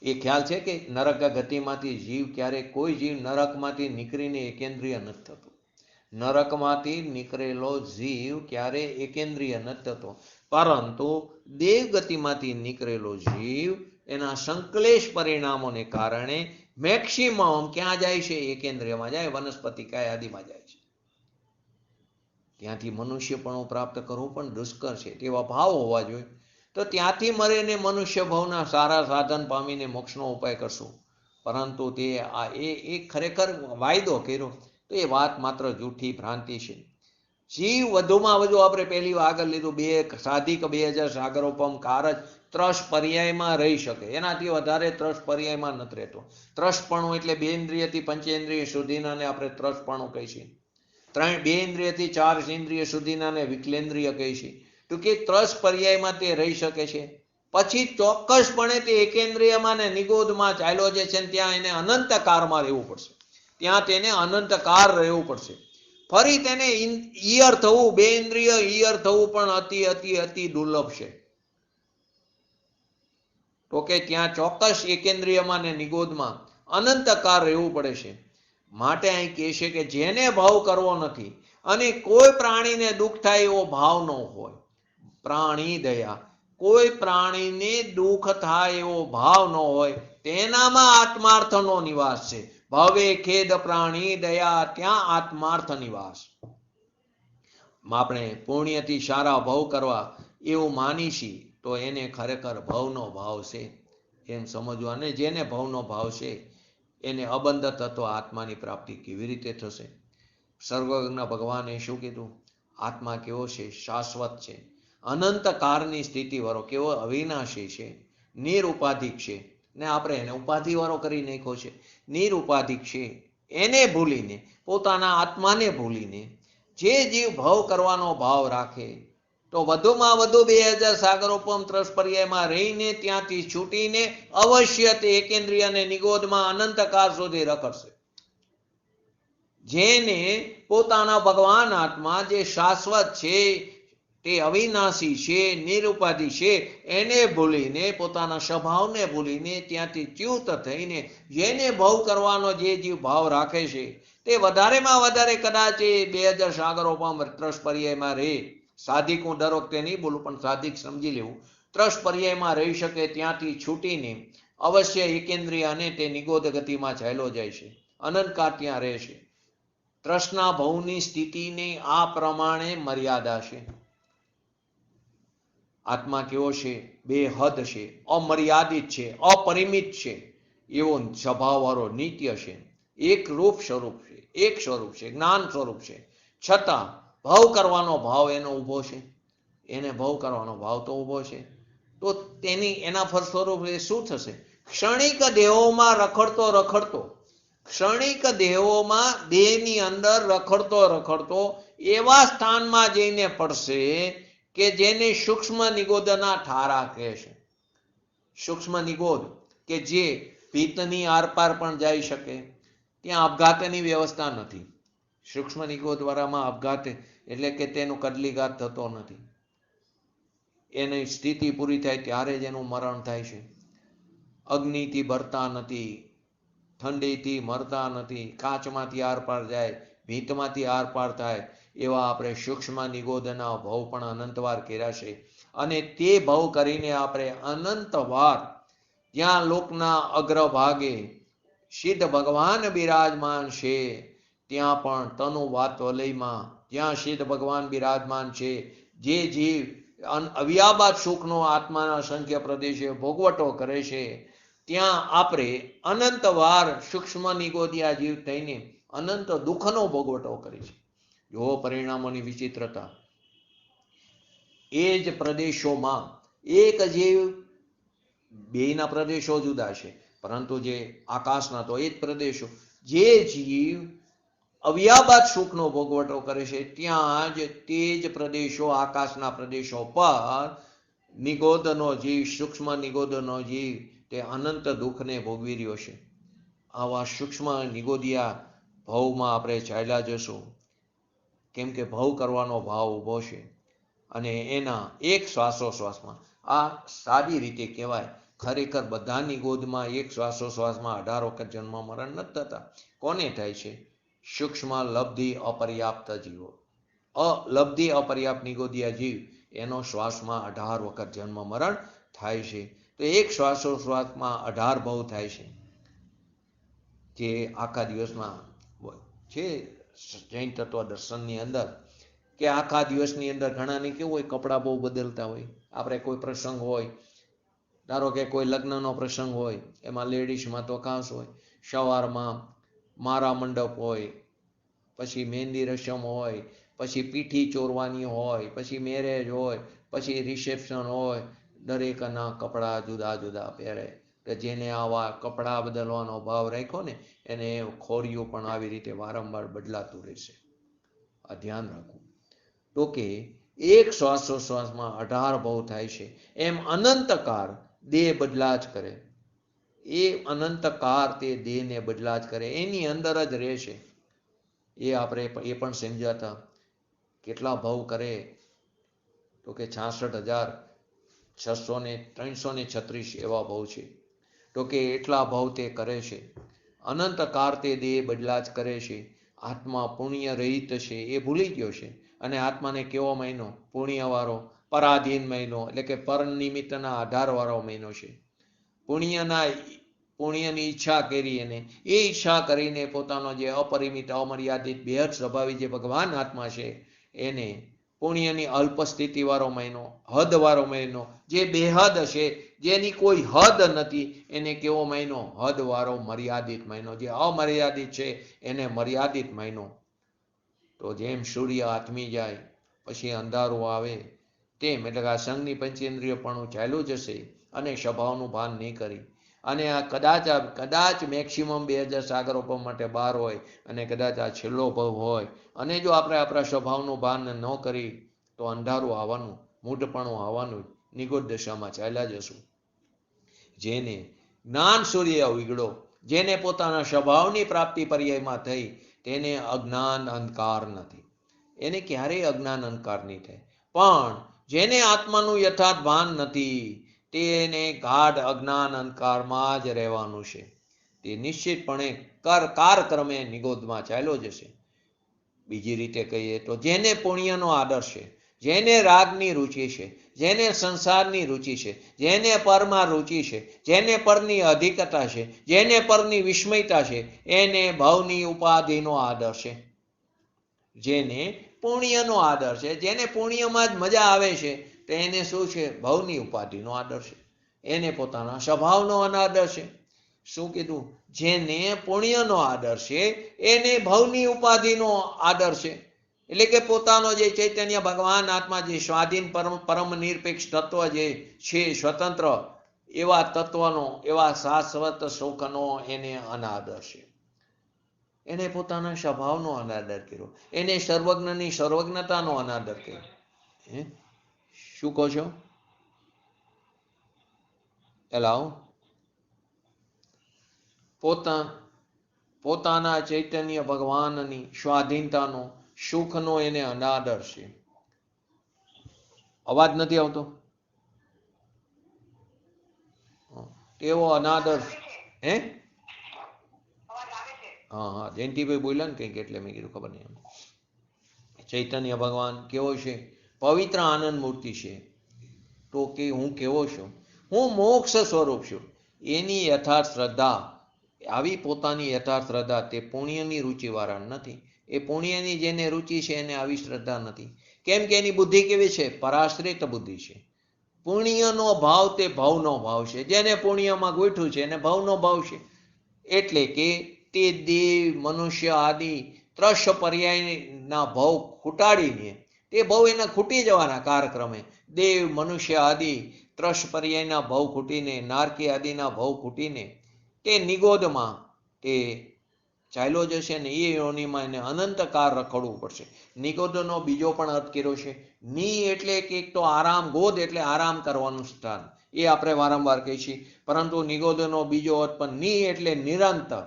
એ ખ્યાલ છે કે નરક ગતિમાંથી જીવ ક્યારે, કોઈ જીવ નરકમાંથી નીકળીને એકેન્દ્રિય નથી થતો. નરકમાંથી નીકળેલો જીવ ક્યારે એકેન્દ્રિય નથી થતો, પરંતુ દેવગતિમાંથી નીકળેલો જીવ એના સંકલેશ પરિણામોને કારણે મેક્સિમમ ક્યાં જાય છે? એકેન્દ્રિયમાં જાય, વનસ્પતિ કાય આદિમાં જાય છે. ત્યાંથી મનુષ્યપણું પ્રાપ્ત કરવું પણ દુષ્કર છે, તેવા ભાવ હોવા જોઈએ. તો ત્યાંથી મરીને મનુષ્ય ભાવના સારા સાધન પામીને મોક્ષનો ઉપાય કરશું, પરંતુ તે એ ખરેખર વાયદો કર્યો, તો એ વાત માત્ર જૂઠી ભ્રાંતિ છે. જીવ વધુમાં વધુ, આપણે પહેલી આગળ લીધું, 2 સાધિક 2000 સાગરોપમ કારજ ત્રસ પર્યાયમાં રહી શકે, એનાથી વધારે ત્રસ પર્યાયમાં નથી રહેતો. ત્રસપણું એટલે 2 ઇન્દ્રિયથી 5 ઇન્દ્રિય સુધીનાને આપણે ત્રસપણું કહીશું. 2 ઇન્દ્રિયથી 4 ઇન્દ્રિય સુધીનાને વિકલેન્દ્રિય કહીશું. તો કે ત્રસ પર્યાયમાં તે રહી શકે છે, પછી ચોક્કસપણે તે એકેન્દ્રિયમાં ને નિગોદમાં ચાલ્યો જે છે, ત્યાં એને અનંતકાળમાં રહેવું પડશે. ત્યાં તેને અનંતકાળ રહેવું પડશે. ફરી તેને ઈયર થવું, 2 ઇન્દ્રિય ઈયર થવું પણ અતિ અતિ અતિ દુર્લભ છે. તો કે ત્યાં ચોક્કસ એકેન્દ્રિયમાં ને નિગોદમાં અનંતકાળ રહેવું પડે છે. માટે અહીં કહે છે કે જેને ભાવ કરવો નથી, અને કોઈ પ્રાણીને દુઃખ થાય એવો ભાવ ન હોય, પ્રાણી દયા, કોઈ પ્રાણીને દુઃખ થાય એવો ભાવ ન હોય તેનામાં આત્માર્થનો નિવાસ છે. ભવે ખેદ પ્રાણી દયા ત્યાં આત્માર્થ નિવાસ. આપણે પુણ્યથી સારા ભાવ કરવા એવું માનીશી તો એને ખરેખર ભવનો ભાવ છે એમ સમજવું. અને જેને ભવનો ભાવ છે એને અબંધ તત્વ આત્માની પ્રાપ્તિ કેવી રીતે થશે? સર્વજ્ઞ ભગવાને શું કીધું? આત્મા કેવો છે? શાશ્વત છે, અનંત કાળની સ્થિતિ વાળો, કેવો અવિનાશી છે, નિરુપાધિક છે. ને આપણે એને ઉપાધિ વાળો કરી નાખ્યો છે. નિરુપાધિક છે એને ભૂલીને, પોતાના આત્માને ભૂલીને જે જીવ ભાવ કરવાનો ભાવ રાખે તો વધુમાં વધુ 2000 સાગરોપમ ત્રસપર્યાયમાં રહીને ત્યાંથી છૂટીને અવશ્ય તે એકેન્દ્રિય અને નિગોદમાં અનંતકાળ સુધી રખડશે. જેને પોતાના ભગવાન આત્મા જે શાશ્વત છે, તે અવિનાશી છે, નિરુપાધિ છે, એને ભૂલીને, પોતાના સ્વભાવને ભૂલીને ત્યાંથી ચ્યુત થઈને જેને ભાવ કરવાનો જે જીવ ભાવ રાખે છે તે વધારેમાં વધારે કદાચ એ 2000 સાગરોપમ ત્રસપર્યાયમાં રહે. સાધિક હું દર વખતે નહીં બોલું, પણ સાધિક સમજી લેવું. ત્રસપર્યાયમાં રહી શકે ત્યાંથી છૂટીને અવશ્ય એકેન્દ્રિય અને તે નિગોદ ગતિમાં ચાલ્યો જાય છે, અનંતકાળ ત્યાં રહે છે. ત્રસના ભવની સ્થિતિની આ પ્રમાણે મર્યાદા છે. આત્મા કેવો છે? બેહદ છે, અમર્યાદિત છે, અપરિમિત છે, એવો સ્વભાવવાળો નિત્ય છે, એક રૂપ સ્વરૂપ છે, એક સ્વરૂપ છે, જ્ઞાન સ્વરૂપ છે. છતાં ભાવ કરવાનો ભાવ એનો ઊભો છે. એને ભાવ કરવાનો ભાવ તો ઊભો છે. તો એના ફળ સ્વરૂપે શું થશે? ક્ષણિક દેહોમાં રખડતો રખડતો, ક્ષણિક દેહોમાં દેહની અંદર રખડતો રખડતો એવા સ્થાનમાં જઈને પડશે કે જેને સૂક્ષ્મ નિગોદના ઠારા કહે છે. સૂક્ષ્મ નિગોદ કે જે ભીતની આરપાર પણ જઈ શકે, ત્યાં આપઘાતની વ્યવસ્થા નથી. સૂક્ષ્મ નિગોદ વાળામાં આપઘાત એટલે કે તેનો કદલીઘાત થતો નથી. એની સ્થિતિ પૂરી થાય ત્યારે જ એનું મરણ થાય છે. અગ્નિથી ભરતા નથી, ઠંડીથી મરતા નથી, કાચમાંથી આરપાર જાય, ભીતમાંથી આરપાર થાય એવા આપણે સૂક્ષ્મ નિગોદના ભાવ પણ અનંતવાર કર્યા છે. અને તે ભાવ કરીને આપણે અનંતવાર જ્યાં લોકના અગ્રભાગે સિદ્ધ ભગવાન બિરાજમાન છે, ત્યાં પણ તનુ વાત વલયમાં જ્યાં સિદ્ધ ભગવાન બિરાજમાન છે, જે જીવ અવ્યાબાદ સુખનો આત્માના અસંખ્ય પ્રદેશે ભોગવટો કરે છે, ત્યાં આપણે અનંતવાર સૂક્ષ્મ નિગોદિયા જીવ થઈને અનંત દુઃખનો ભોગવટો કરી છે. જો પરિણામોની વિચિત્રતા, એ જ પ્રદેશોમાં એક જીવ, બેના પ્રદેશો જુદા છે, પરંતુ જે આકાશના તો એ જ પ્રદેશો, જે જીવ અવ્યાબાદ સુખનો ભોગવટો કરે છે ત્યાં જ તે જ પ્રદેશો, આકાશના પ્રદેશો પર નિગોદનો જીવ, સૂક્ષ્મ નિગોદનો જીવ તે અનંત દુઃખને ભોગવી રહ્યો છે. આવા સૂક્ષ્મ નિગોદિયા ભાવમાં આપણે ચાલ્યા જશું, કેમ કે ભાવ કરવાનો ભાવ ઊભો છે. અને એના એક શ્વાસોશ્વાસમાં, આ સાદી રીતે કહેવાય, ખરેખર બધા નિગોદમાં એક શ્વાસોશ્વાસમાં 18 વખત જન્મ મરણ નથી થતા. કોને થાય છે? સૂક્ષ્મ લબ્ધિ અપર્યાપ્ત જીવો, લબ્ધિ અપર્યાપ્ત નિગોદિયા જીવ, એનો શ્વાસમાં 18 વખત જન્મ મરણ થાય છે. તો એક શ્વાસોશ્વાસમાં 18 ભાવ થાય છે, જે આખા દિવસમાં છે. જૈન તત્વ દર્શનની અંદર કે આખા દિવસની અંદર ઘણાને કેવું હોય, કપડાં બહુ બદલતા હોય. આપણે કોઈ પ્રસંગ હોય, ધારો કે કોઈ લગ્નનો પ્રસંગ હોય, એમાં લેડીઝમાં તો ખાસ હોય, સવારમાં મારા મંડપ હોય, પછી મહેંદી રસમ હોય, પછી પીઠી ચોરવાની હોય, પછી મેરેજ હોય, પછી રિસેપ્શન હોય. દરેકના કપડાં જુદા જુદા પહેરે. કે જેને આવા કપડાં બદલવાનો ભાવ રાખ્યો ને, એને ખોરિયું પણ આવી રીતે વારંવાર બદલાતું રહેશે. આ ધ્યાન રાખવું. તો કે એક શ્વાસોશ્વાસમાં 18 ભાવ થાય છે. એમ અનંતકાળ દેહ બદલા જ કરે, એ અનંતકાળ તે દેહને બદલા જ કરે, એની અંદર જ રહેશે. એ આપણે એ પણ સમજાતા. કેટલા ભાવ કરે? તો કે 66,336 એવા ભાવ છે. તો કે એટલા ભાવ તે કરે છે. અનંતકાળ તે દેહ બદલા જ કરે છે. આત્મા પુણ્ય રહિત છે એ ભૂલી ગયો છે, અને આત્માને કેવો માન્યો? પુણ્યવાળો. પરાધીન મહિનો એટલે કે પર નિમિત્તના આધારવાળો મહિનો છે. પુણ્યની ઈચ્છા કરી એને એ ઈચ્છા કરીને પોતાનો જે અપરિમિત અમર્યાદિત બેહદ સ્વભાવી જે ભગવાન આત્મા છે એને પુણ્યની અલ્પ સ્થિતિવાળો મહિનો, હદવાળો મહિનો, જે બેહદ છે જેની કોઈ હદ નથી એને કેવો મહિનો? હદવાળો મર્યાદિત મહિનો. જે અમર્યાદિત છે એને મર્યાદિત મહિનો. તો જેમ સૂર્ય આથમી જાય પછી અંધારું આવે તેમ એટલે કે આ સંઘની પંચેન્દ્રિયપણું ચાલ્યું જશે અને સ્વભાવનું ભાન નહીં કરી અને આ કદાચ મેક્સિમમ 2000 સાગરોપમ માટે 12 હોય અને કદાચ આ છેલ્લો ભવ હોય અને જો આપણે આપણા સ્વભાવનું ભાન ન કરી તો અંધારું આવવાનું, મૂઢપણું આવવાનું, નિગોદ દશામાં ચાલ્યા જશું. જેને જ્ઞાન સૂર્ય ઉગડો, જેને પોતાના સ્વભાવની પ્રાપ્તિ પર્યાયમાં થઈ તેને અજ્ઞાન અંધકાર નથી. એને ક્યારેય અજ્ઞાન અંધકાર નહીં થાય. પણ જેને આત્માનું યથાર્થ ભાન નથી તેને ગાઢ અજ્ઞાન અંધકારમાં જ રહેવાનું છે. તે નિશ્ચિતપણે કારક્રમે નિગોદમાં ચાલ્યો જશે. બીજી રીતે કહીએ તો જેને પુણ્યનો આદર છે, જેને રાગની રુચિ છે, જેને સંસારની રુચિ છે, જેને પરમાં રુચિ છે, જેને પરની અધિકતા છે, જેને પરની વિસ્મયતા છે, એને ભવની ઉપાધિનો આદર છે. જેને પુણ્યનો આદર છે, જેને પુણ્યમાં જ મજા આવે છે તો એને શું છે? ભવની ઉપાધિનો આદર છે. એને પોતાના સ્વભાવનો અનાદર છે. શું કીધું? જેને પુણ્યનો આદર છે એને ભવની ઉપાધિનો આદર છે. એટલે કે પોતાનો જે ચૈતન્ય ભગવાન આત્મા જે સ્વાધીન પરમ નિરપેક્ષ તત્વ જે છે, સ્વતંત્ર એવા તત્વનો, એવા શાશ્વત સુખનો એને અનાદર છે. એને પોતાના સ્વભાવનો અનાદર કર્યો, એને સર્વજ્ઞની સર્વજ્ઞતાનો અનાદર કર્યો. શું કહો છો? એલાવ પોતાના ચૈતન્ય ભગવાનની સ્વાધીનતાનો, સુખનો એને અનાદર છે. અવાજ નથી આવતો? એવો અનાદર. હે? હા, જયંતિભાઈ બોલ્યા ને કંઈક એટલે મેં કીધું ખબર નહીં. ચૈતન્ય ભગવાન કેવો છે? પવિત્ર આનંદ મૂર્તિ છે. તો કે હું કેવો છું? હું મોક્ષ સ્વરૂપ છું. એની યથાર્થ શ્રદ્ધા, આવી પોતાની યથાર્થ શ્રદ્ધા તે પુણ્યની રુચિવાળા નથી. એ પુણ્યની જેને રુચિ છે એને આવી શ્રદ્ધા નથી. કેમ કે એની બુદ્ધિ કેવી છે? પરાશ્રિત બુદ્ધિ છે. પુણ્યનો ભાવ તે ભવનો ભાવ છે. જેને પુણ્યમાં ગોઠ્યું છે એને ભવનો ભાવ છે. એટલે કે તે દેવ, મનુષ્ય આદિ ત્રશ પર્યાયના ભવ ખૂટાડીને, તે ભવ એના ખૂટી જવાના કાળક્રમે. દેવ, મનુષ્ય આદિ ત્રશ પર્યાયના ભવ ખૂટીને, નારકી આદિના ભવ ખૂટીને તે નિગોદમાં તે ચાલ્યો જશે ને એ યોનિમાં એને અનંતકાળ રખડવું પડશે. નિગોદનો બીજો પણ અર્થ કર્યો છે. ની એટલે કે એક તો આરામ, ગોદ એટલે આરામ કરવાનું સ્થાન, એ આપણે વારંવાર કહીએ છીએ. પરંતુ નિગોદનો બીજો અર્થ પણ ની એટલે નિરંતર,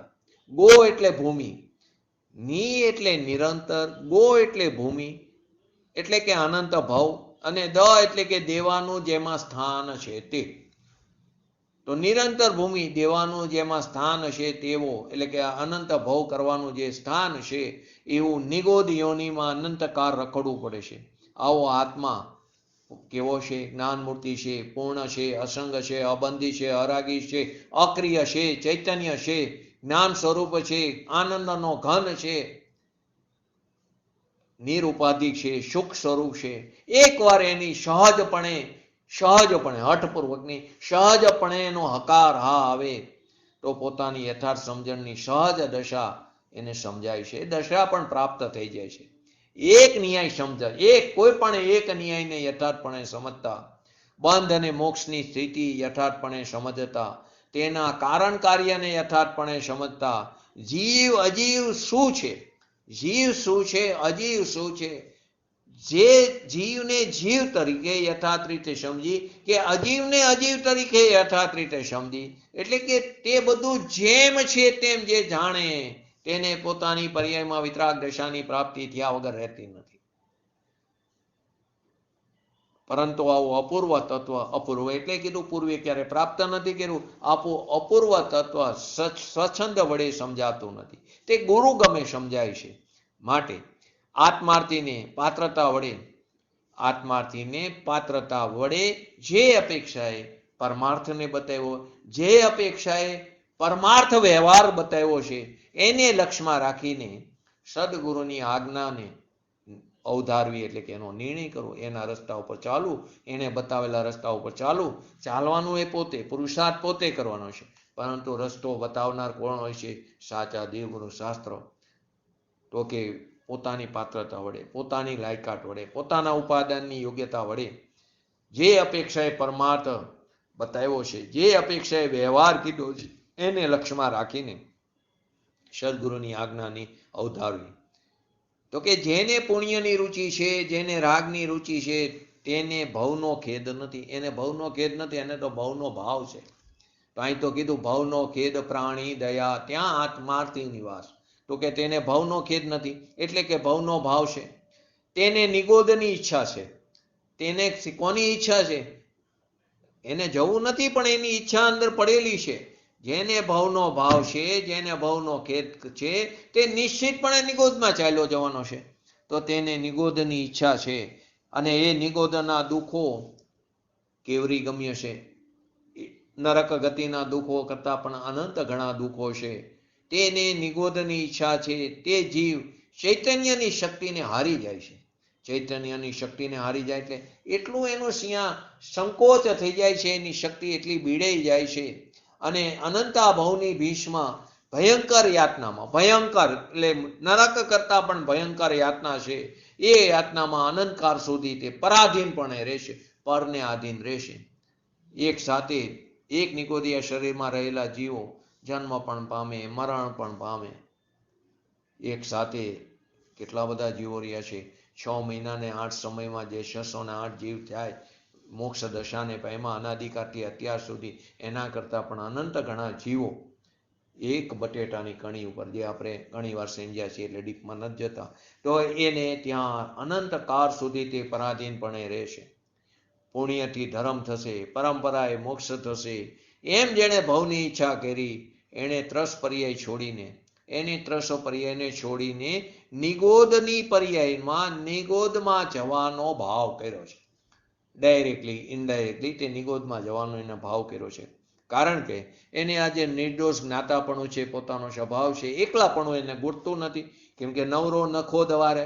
ગો એટલે ભૂમિ. ની એટલે નિરંતર, ગો એટલે ભૂમિ એટલે કે અનંત ભવ, અને દ એટલે કે દેવાનું જેમાં સ્થાન છે તે. તો નિરંતર ભૂમિ, દેવાનું જેમાં સ્થાન છે તેવો, એટલે કે અનંત ભવ કરવાનું જે સ્થાન છે એવું નિગોદ યોનિમાં અનંતકાળ રખડવું પડે છે. આવો આત્મા કેવો છે? જ્ઞાન મૂર્તિ છે, પૂર્ણ છે, અસંગ છે, અબંધી છે, અરાગી છે, અક્રિય છે, ચૈતન્ય છે, જ્ઞાન સ્વરૂપ છે, આનંદનો ઘન છે, નિરુપાધિક છે, સુખ સ્વરૂપ છે. એકવાર એની સહજપણે હઠપૂર્વકની સહજપણે એનો હકાર હા આવે તો પોતાની યથાર્થ સમજણની સહજ દશા એને સમજાય છે. એ દશા પણ પ્રાપ્ત થઈ જાય છે. એક ન્યાય સમજાય, કોઈ પણ એક ન્યાયને યથાર્થપણે સમજતા, બંધ અને મોક્ષની સ્થિતિ યથાર્થપણે સમજતા, તેના કારણ કાર્યને યથાર્થપણે સમજતા, જીવ અજીવ શું છે, જીવ શું છે, અજીવ શું છે, જે જીવને જીવ તરીકે યથાર્થ રીતે સમજી કે અજીવને અજીવ તરીકે યથાર્થ રીતે સમજી, એટલે કે તે બધું જેમ છે તેમ જે જાણે તેને પોતાની પર્યાયમાં વિતરાગ દશાની પ્રાપ્તિ થયા વગર રહેતી નથી. પરંતુ આવું અપૂર્વ તત્વ, અપૂર્વ એટલે કીધું પૂર્વે ક્યારે પ્રાપ્ત નથી કર્યું, અપૂર્વ તત્વ સ્વચ્છંદ વડે સમજાતું નથી. તે ગુરુ ગમે સમજાય છે. માટે આત્માર્થીને પાત્રતા વડે આત્માર્થીને પાત્રતા વડે જે અપેક્ષાએ પરમાર્થને બતાવ્યો, જે અપેક્ષાએ પરમાર્થ વ્યવહાર બતાવ્યો છે, એને લક્ષ્યમાં રાખીને સદગુરુની આજ્ઞાને અવધારવી, એટલે કે એનો નિર્ણય કરવો, એના રસ્તા ઉપર ચાલવું, એને બતાવેલા રસ્તા ઉપર ચાલવું. ચાલવાનું એ પોતે, પુરુષાર્થ પોતે કરવાનો છે, પરંતુ રસ્તો બતાવનાર કોણ હોય છે? સાચા દેવગુરુ શાસ્ત્રો. તો કે પોતાની પાત્રતા વડે, પોતાની લાયકાત વડે, પોતાના ઉપાદાનની યોગ્યતા વડે જે અપેક્ષાએ પરમાર્થ બતાવ્યો છે, જે અપેક્ષાએ વ્યવહાર કીધો છે, એને લક્ષ્યમાં રાખીને સદગુરુની આજ્ઞાની અવધારવી. તો કે જેને પુણ્યની રુચિ છે, જેને રાગની રુચિ છે, તેને ભવનો ખેદ નથી. એને ભવનો ખેદ નથી, એને તો ભવનો ભાવ છે. તો અહીં તો કીધું ભવનો ખેદ પ્રાણી દયા, ત્યાં આત્માર્થી નિવાસ. તો કે તેને ભવનો ખેદ નથી, એટલે કે ભવનો ભાવ છે. તેને નિગોદની ઈચ્છા છે. તેને કોની ઈચ્છા છે? એને જવું નથી, પણ એની ઈચ્છા અંદર પડેલી છે. જેને ભવનો ભાવ છે, જેને ભવનો ખેદ છે, તે નિશ્ચિતપણે નિગોદમાં ચાલ્યો જવાનો છે. તો તેને નિગોદની ઈચ્છા છે, અને એ નિગોદના દુઃખો કેવરી ગમ્ય છે. નરક ગતિના દુઃખો કરતા પણ અનંત ઘણા દુઃખો છે. તેને નિગોદની ઈચ્છા છે. તે જીવ ચૈતન્યની શક્તિને હારી જાય છે. ચૈતન્યની શક્તિને હારી જાય એટલે એટલું એનું સિંહ સંકોચ થઈ જાય છે, એની શક્તિ એટલી બીડાઈ જાય છે, અને અનંતા ભવની ભીષમાં ભયંકર યાતનામાં, ભયંકર એટલે નરક કરતા પણ ભયંકર યાતના છે, એ યાતનામાં અનંતકાળ સુધી તે પરાધીનપણે રહેશે, પરને આધીન રહેશે. એક સાથે એક નિગોદિયા શરીરમાં રહેલા જીવો જન્મ પણ પામે, મરણ પણ પામે. એક સાથે કેટલા બધા જીવો રહ્યા છે. 6 મહિના ને 8 સમયમાં જે 608 જીવ થાય મોક્ષ દશાને પામ્યા અનાદિકાળથી અત્યાર સુધી, એના કરતાં પણ અનંત ઘણા જીવો એક બટેટાની કણી ઉપર, જે આપણે ઘણી વાર સમજ્યા છીએ એટલે ડીપમાં નથી જતા, તો એને ત્યાં અનંતકાળ સુધી તે પરાધીનપણે રહેશે. પુણ્યથી ધર્મ થશે, પરંપરાએ મોક્ષ થશે. એમ જેણે ભવની ઈચ્છા કરી, એણે ત્રસ પર્યાય છોડીને, એની ત્રસ પર્યાયને છોડીને નિગોદની પર્યાયમાં, નિગોદમાં જવાનો ભાવ કર્યો છે. ડાયરેક્ટલી ઇનડાયરેક્ટલી તે નિગોદમાં જવાનો એને ભાવ કર્યો છે. કારણ કે એને આ જે નિર્દોષ જ્ઞાતાપણું છે, પોતાનો સ્વભાવ છે, એકલાપણું એને ગોઠતું નથી. કેમ કે નવરો નખો દવારે,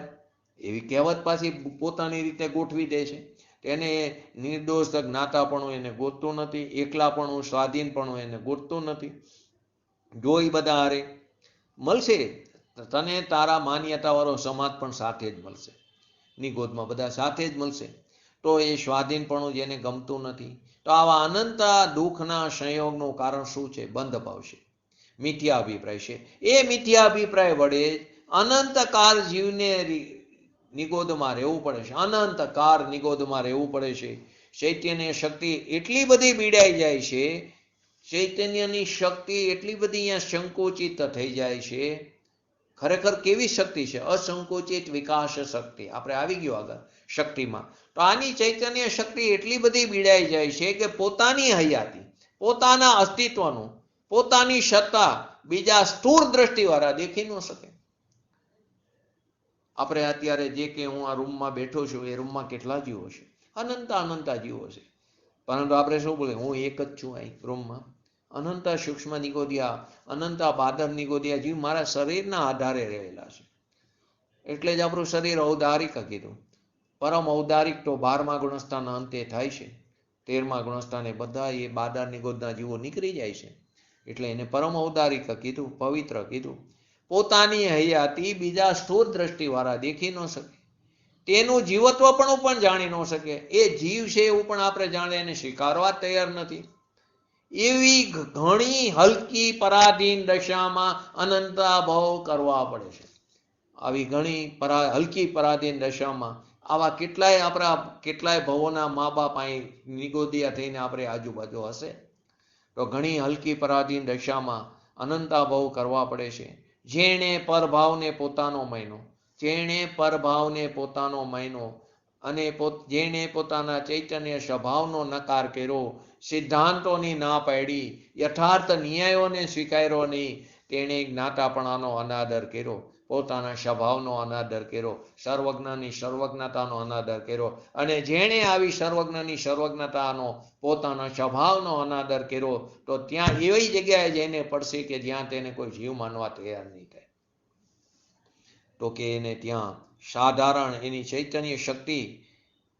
એવી કહેવત પાછી પોતાની રીતે ગોઠવી દે છે. એને નિર્દોષ જ્ઞાતાપણું એને ગોતતું નથી, એકલાપણું, સ્વાધીનપણું એને ગોતતું નથી. જોઈ બધા હારે મળશે, તને તારા માન્યતાવાળો સમાજ પણ સાથે જ મળશે. નિગોદમાં બધા સાથે જ મળશે. તો એ સ્વાધીનપણું જેને ગમતું નથી, તો આવા અનંત દુઃખના સંયોગનું કારણ શું છે? બંધ ભાવ છે, મિથ્યા અભિપ્રાય છે. એ મિથ્યા અભિપ્રાય વડે અનંતકાળ જીવને નિગોદમાં રહેવું પડે છે, અનંતકાળ નિગોદમાં રહેવું પડે છે. ચૈતન્ય શક્તિ એટલી બધી બીડાઈ જાય છે, ચૈતન્યની શક્તિ એટલી બધી અહીંયા સંકોચિત થઈ જાય છે. ખરેખર કેવી શક્તિ છે? અસંકોચિત વિકાસ શક્તિ. આપણે આવી ગયો આગળ શક્તિમાં. તો આની ચૈતન્ય શક્તિ એટલી બધી બીડાઈ જાય છે કે પોતાની હયાતી, પોતાના અસ્તિત્વનું, પોતાની સત્તા બીજા સ્થૂળ દ્રષ્ટિવાળા દેખી ન શકે. આપણે અત્યારે જે કે હું આ રૂમમાં બેઠો છું, એ રૂમમાં કેટલા જીવો છે? અનંતા જીવો છે. પરંતુ આપણે શું બોલે, હું એક જ છું અહીં રૂમમાં. અનંતા સૂક્ષ્મ નિગોદિયા, અનંતા બાદર નિગોદિયા જીવ મારા શરીરના આધારે રહેલા છે. એટલે જ આપણું શરીર ઔદારિક કીધું. પરમ ઔદારિક તો 12મા ગુણસ્થાનના અંતે થાય છે. 13મા ગુણસ્થાને બધા એ બાદર નિગોદના જીવો નીકળી જાય છે. એટલે એને પરમ ઔદારિક કીધું, પવિત્ર કીધું. પોતાની હયાતી બીજા સ્થૂળ દ્રષ્ટિવાળા દેખી ન શકે, તેનું જીવત્વ પણ જાણી ન શકે. એ જીવ છે એવું પણ આપણે જાણે એને સ્વીકારવા તૈયાર નથી. એવી ઘણી હલકી પરાધીન દશામાં અનંતા ભવ કરવા પડે છે. આવી ઘણી હલકી પરાધીન દશામાં આવા કેટલાય ભવોના મા બાપ અહીં નિગોદિયા થઈને આપણે આજુબાજુ હશે. તો ઘણી હલકી પરાધીન દશામાં અનંતા ભવ કરવા પડે છે. જેણે પરભાવને પોતાનો માન્યો, જેણે પરભાવને પોતાનો માન્યો, અને જેણે પોતાના ચૈતન્ય સ્વભાવનો નકાર કર્યો, સિદ્ધાંતોની ના પાડી, યથાર્થ ન્યાયોને સ્વીકાર્યો નહીં, તેણે જ્ઞાતાપણાનો અનાદર કર્યો, પોતાના સ્વભાવનો અનાદર કર્યો, સર્વજ્ઞની સર્વજ્ઞતાનો અનાદર કર્યો, અને જેણે આવી સર્વજ્ઞની સર્વજ્ઞતાનો પોતાના સ્વભાવનો અનાદર કર્યો તો ત્યાં એવી જગ્યાએ જઈને પડશે કે જ્યાં તેને કોઈ જીવ માનવા તૈયાર નહીં થાય. તો કે એને ત્યાં સાધારણ એની ચૈતન્ય શક્તિ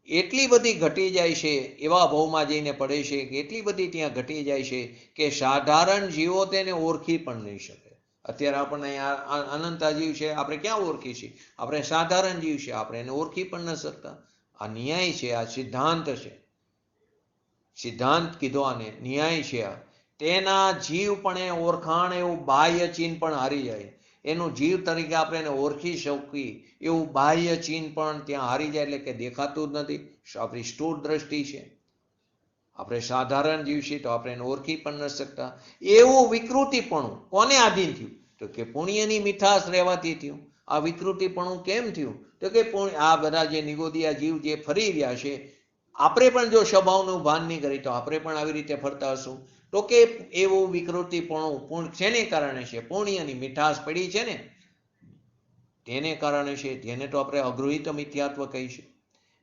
એટલી બધી ઘટી જાય છે, એવા ભાવમાં જઈને પડે છે કે એટલી બધી ત્યાં ઘટી જાય છે કે સાધારણ જીવો તેને ઓળખી પણ નહીં શકે. અત્યારે આપણને અનંતા જીવ છે, આપણે ક્યાં ઓળખી છીએ? આપણે સાધારણ જીવ છે, આપણે એને ઓળખી પણ ન શકતા. આ ન્યાય છે, આ સિદ્ધાંત છે, સિદ્ધાંત કીધો આને, ન્યાય છે આ. તેના જીવ પણ એ ઓળખાણ એવું બાહ્ય ચિહ્ન પણ હારી જાય. એનું જીવ તરીકે આપણે એને ઓળખી શકીએ એવું બાહ્ય ચિહ્ન પણ ત્યાં હારી જાય, એટલે કે દેખાતું જ નથી. આપણી સ્થૂળ દ્રષ્ટિ છે, આપણે સાધારણ જીવ છીએ તો આપણે એને ઓળખી પણ ન શકતા. એવું વિકૃતિપણું કોને આધીન થયું? તો કે પુણ્યની મીઠાશ રહેવાથી થયું. આ વિકૃતિપણું કેમ થયું? તો કે આ બધા જે નિગોદિયા જીવ જે ફરી રહ્યા છે, આપણે પણ જો સ્વભાવનું ભાન નહીં કરી તો આપણે પણ આવી રીતે ફરતા હશું. તો કે એવું વિકૃતિપણું શેને કારણે છે? પુણ્યની મીઠાશ પડી છે ને તેને કારણે છે. જેને તો આપણે અગૃહિત મિથ્યાત્વ કહી છે,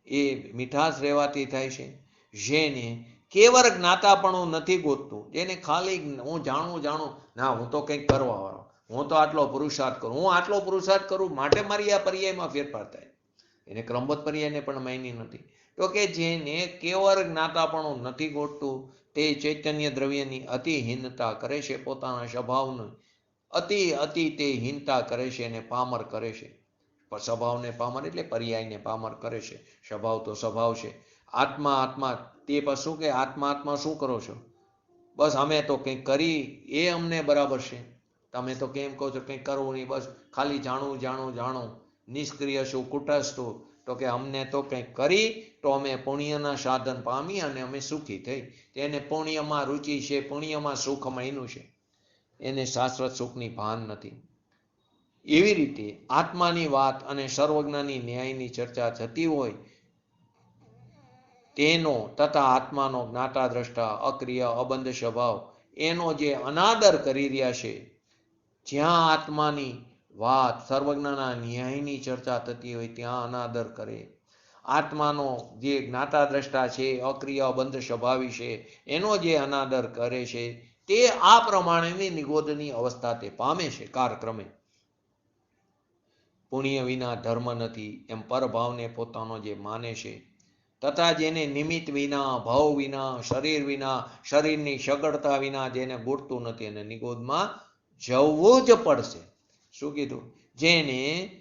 એ મીઠાશ રહેવાથી થાય છે. જેને કેવળ જ્ઞાતાપણું નથી ગોતતું, જેને ખાલી હું જાણું ના, હું તો કંઈક કરવા વાળો, હું તો આટલો પુરુષાર્થ કરું, હું આટલો પુરુષાર્થ કરું માટે મારી આ પર્યાયમાં ફેરફાર થાય. એને ક્રમબદ્ધ પર્યાયને પણ માયની નથી. તો કે જેને કેવળ જ્ઞાતાપણું નથી ગોતતું તે ચૈતન્ય દ્રવ્યની અતિહીનતા કરે છે, પોતાના સ્વભાવનું અતિ તે હીનતા કરે છે અને પામર કરે છે. સ્વભાવને પામર એટલે પર્યાયને પામર કરે છે. સ્વભાવ તો સ્વભાવ છે. આત્મા તે પછી શું કે આત્મા શું કરો છો? બસ અમે તો કંઈક કરી એ અમને બરાબર છે. તમે તો કેમ કહો છો કંઈક કરવું નહીં, બસ ખાલી જાણું નિષ્ક્રિય છું, કુટસ્થ. તો કે અમને તો કંઈક કરી તો અમે પુણ્યના સાધન પામી અને અમે સુખી થઈ. તેને પુણ્યમાં રુચિ છે, પુણ્યમાં સુખ મળ્યું છે, એને શાશ્વત સુખની ભાન નથી. એવી રીતે આત્માની વાત અને સર્વજ્ઞાની ન્યાયની ચર્ચા થતી હોય તેનો તથા આત્માનો જ્ઞાતા દ્રષ્ટા અક્રિય અબંધ સ્વભાવ એનો જે અનાદર કરી રહ્યા છે, જ્યાં આત્માની વાત સર્વજ્ઞના ન્યાયની ચર્ચા થતી હોય ત્યાં અનાદર કરે. આત્માનો જે જ્ઞાતા દ્રષ્ટા છે, અક્રિય અબંધ સ્વભાવી છે, એનો જે અનાદર કરે છે તે આ પ્રમાણેની નિગોદની અવસ્થા તે પામે છે કાળક્રમે. પુણ્ય વિના ધર્મ નથી એમ પરભાવને પોતાનો જે માને છે, તથા જેને નિમિત્ત વિના, ભાવ વિના, શરીર વિના, શરીરની સગળતા વિના જેને ગોઠતું નથી એને નિગોદમાં જવું જ પડશે. શું કીધું? જેને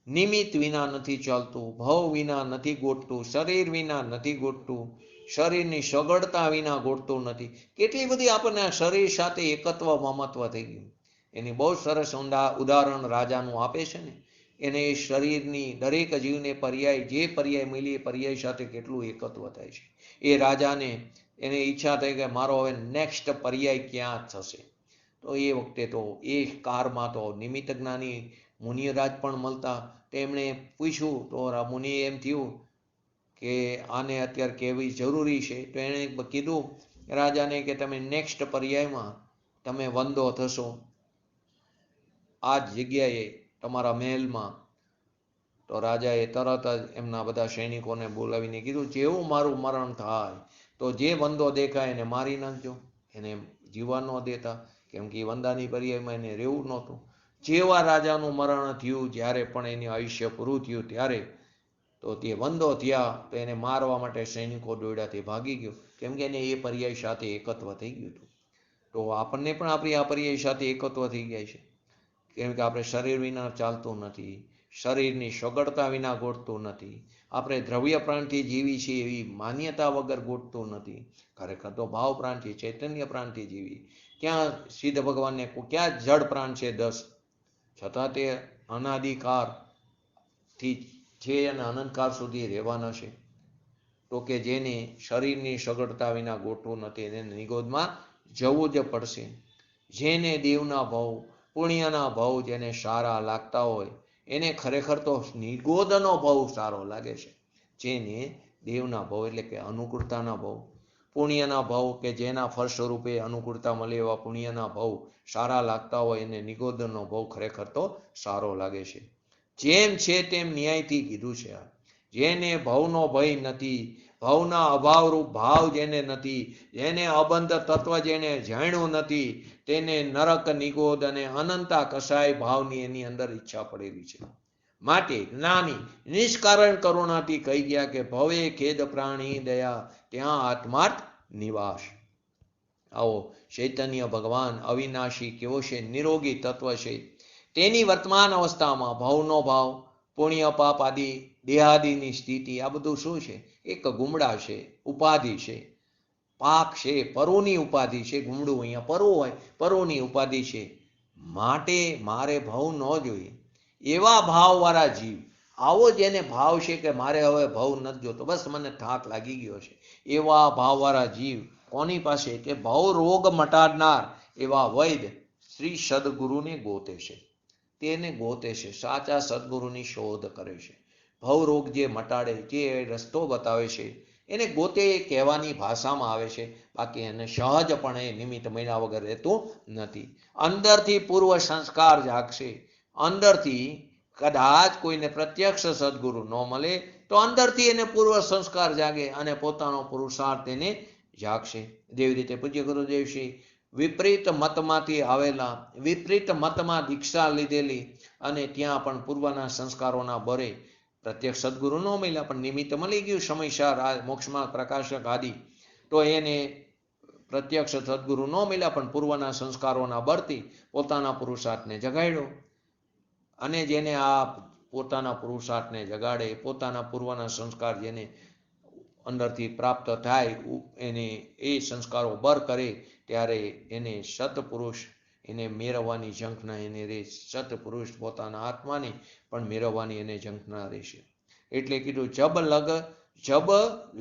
નિમિત્ત વિના નથી ચાલતું, ભાવ વિના નથી ગોઠતું, શરીર વિના નથી ગોઠતું, શરીરની સગળતા વિના ગોઠતું નથી. કેટલી બધી આપણને શરીર સાથે એકત્વ મમત્વ થઈ ગયું. એની બહુ સરસ ઉદાહરણ રાજાનું આપે છે ને. એને શરીરની દરેક જીવને પર્યાય જે પર્યાય મળી એ પર્યાય સાથે કેટલું એકત્વ થાય છે. એ રાજાને એને ઈચ્છા થઈ કે મારો હવે નેક્સ્ટ પર્યાય ક્યાં થશે. તો એ વખતે તો એ કાળમાં તો નિમિત્ત જ્ઞાની મુનિરાજ પણ મળતા. તેમણે પૂછ્યું તો મુનિએ એમ થયું કે આને અત્યારે કહેવી જરૂરી છે. તો એણે કીધું રાજાને કે તમે નેક્સ્ટ પર્યાયમાં તમે વંદો થશો આ જ જગ્યાએ તમારા મહેલમાં. તો રાજાએ તરત જ એમના બધા સૈનિકોને બોલાવીને કીધું જેવું મારું મરણ થાય તો જે વંદો દેખાય એને મારી નાખજો, એને જીવવા ન દેતા, કેમ કે વંદાની પર્યાયમાં એને રહેવું નહોતું. જેવા રાજાનું મરણ થયું, જ્યારે પણ એનું આયુષ્ય પૂરું થયું ત્યારે તો તે વંદો થયા તો એને મારવા માટે સૈનિકો દોડ્યાથી ભાગી ગયો, કેમ કે એને એ પર્યાય સાથે એકત્વ થઈ ગયું હતું. તો આપણને પણ આપણી આ પર્યાય સાથે એકત્વ થઈ ગયા છે, કેમ કે આપણે શરીર વિના ચાલતું નથી, શરીરની સગળતા વિના ગોઠતું નથી, આપણે દ્રવ્ય પ્રાણથી જીવી છીએ એવી માન્યતા વગર ગોઠતું નથી, ખરેખર તો ભાવ પ્રાણથી ચૈતન્ય પ્રાણથી જીવી. ક્યાં સિદ્ધ ભગવાનને ક્યાં જડ પ્રાણ છે 10, છતાં તે અનાદિકાળથી છે અને અનંતકાળ સુધી રહેવાના છે. તો કે જેને શરીરની સગળતા વિના ગોઠવું નથી એને નિગોદમાં જવું જ પડશે. જેને દેવના ભાવ પુણ્યના ભાવ જેને સારા લાગતા હોય એને ખરેખર તો નિગોદનો ભાવ સારો લાગે છે. જેને દેવના ભાવ એટલે કે અનુકૂળતાના ભાવ, પુણ્યના ભાવ કે જેના ફળ સ્વરૂપે અનુકૂળતા મળે એવા પુણ્યના ભાવ સારા લાગતા હોય એને નિગોદરનો ભાવ ખરેખર તો સારો લાગે છે. જેમ છે તેમ ન્યાયથી કીધું છે. જેને ભવનો ભય નથી, ભવના અભાવરૂપ ભાવ જેને નથી, જેને અબંધ તત્વ જેને જાણ્યું નથી, તેને નરક નિગોદ અને અનંતા કસાય ભાવની એની અંદર ઈચ્છા પડેલી છે. માટે જ્ઞાની નિષ્કારણ કરુણાથી કહી ગયા કે ભવે ખેદ પ્રાણી દયા ત્યાં આત્માર્થ નિવાસ. આવો ચૈતન્ય ભગવાન અવિનાશી કેવો છે, નિરોગી તત્વ છે. તેની વર્તમાન અવસ્થામાં ભવનો ભાવ, પુણ્ય પાપ આદિ દેહાદિની સ્થિતિ, આ બધું શું છે? એક ગુમડા છે, ઉપાધિ છે, પાક છે, પરોની ઉપાધિ છે. ગુમડું અહીંયા પરો હોય, પરોની ઉપાધિ છે. માટે મારે ભવ ન જોઈએ. એવા ભાવવાળા જીવ, આવો જેને ભાવ છે કે મારે હવે ભવ નથી જોતો, બસ મને થાક લાગી ગયો છે, એવા ભાવવાળા જીવ કોની પાસે? કે ભવ રોગ મટાડનાર એવા વૈદ્ય શ્રી સદગુરુને ગોતે છે. તેને ગોતે છે, સાચા સદગુરુની શોધ કરે છે. ભવ રોગ જે મટાડે, જે રસ્તો બતાવે છે, એને ગોતે કહેવાની ભાષામાં આવે છે. બાકી એને સહજપણે નિમિત્ત મળ્યા વગર રહેતું નથી. અંદરથી પૂર્વ સંસ્કાર જાગશે. અંદરથી કદાચ કોઈને પ્રત્યક્ષ સદગુરુ ન મળે તો અંદરથી એને પૂર્વ સંસ્કાર જાગે અને પોતાનો પુરુષાર્થ એને જાગશે. જેવી રીતે પૂજ્ય ગુરુદેવ શ્રી વિપરીત મતમાંથી આવેલા, વિપરીત મતમાં દીક્ષા લીધેલી અને ત્યાં પણ પૂર્વના સંસ્કારોના બરે પ્રત્યક્ષ સદગુરુ ન મળ્યા પણ નિમિત્ત મળી ગયું સમયસર મોક્ષમાં પ્રકાશક આદિ, તો એને પ્રત્યક્ષ સદગુરુ ન મળ્યા પણ પૂર્વના સંસ્કારોના બળથી પોતાના પુરુષાર્થને જગાડ્યો. અને જેને આ પોતાના પુરુષાર્થને જગાડે, પોતાના પૂર્વના સંસ્કાર જેને અંદરથી પ્રાપ્ત થાય, એને એ સંસ્કારો બર કરે ત્યારે એને સતપુરુષ એને મેળવવાની ઝંખના એને રહે. સતપુરુષ પોતાના આત્માને પણ મેળવવાની એને ઝંખના રહેશે. એટલે કીધું જબ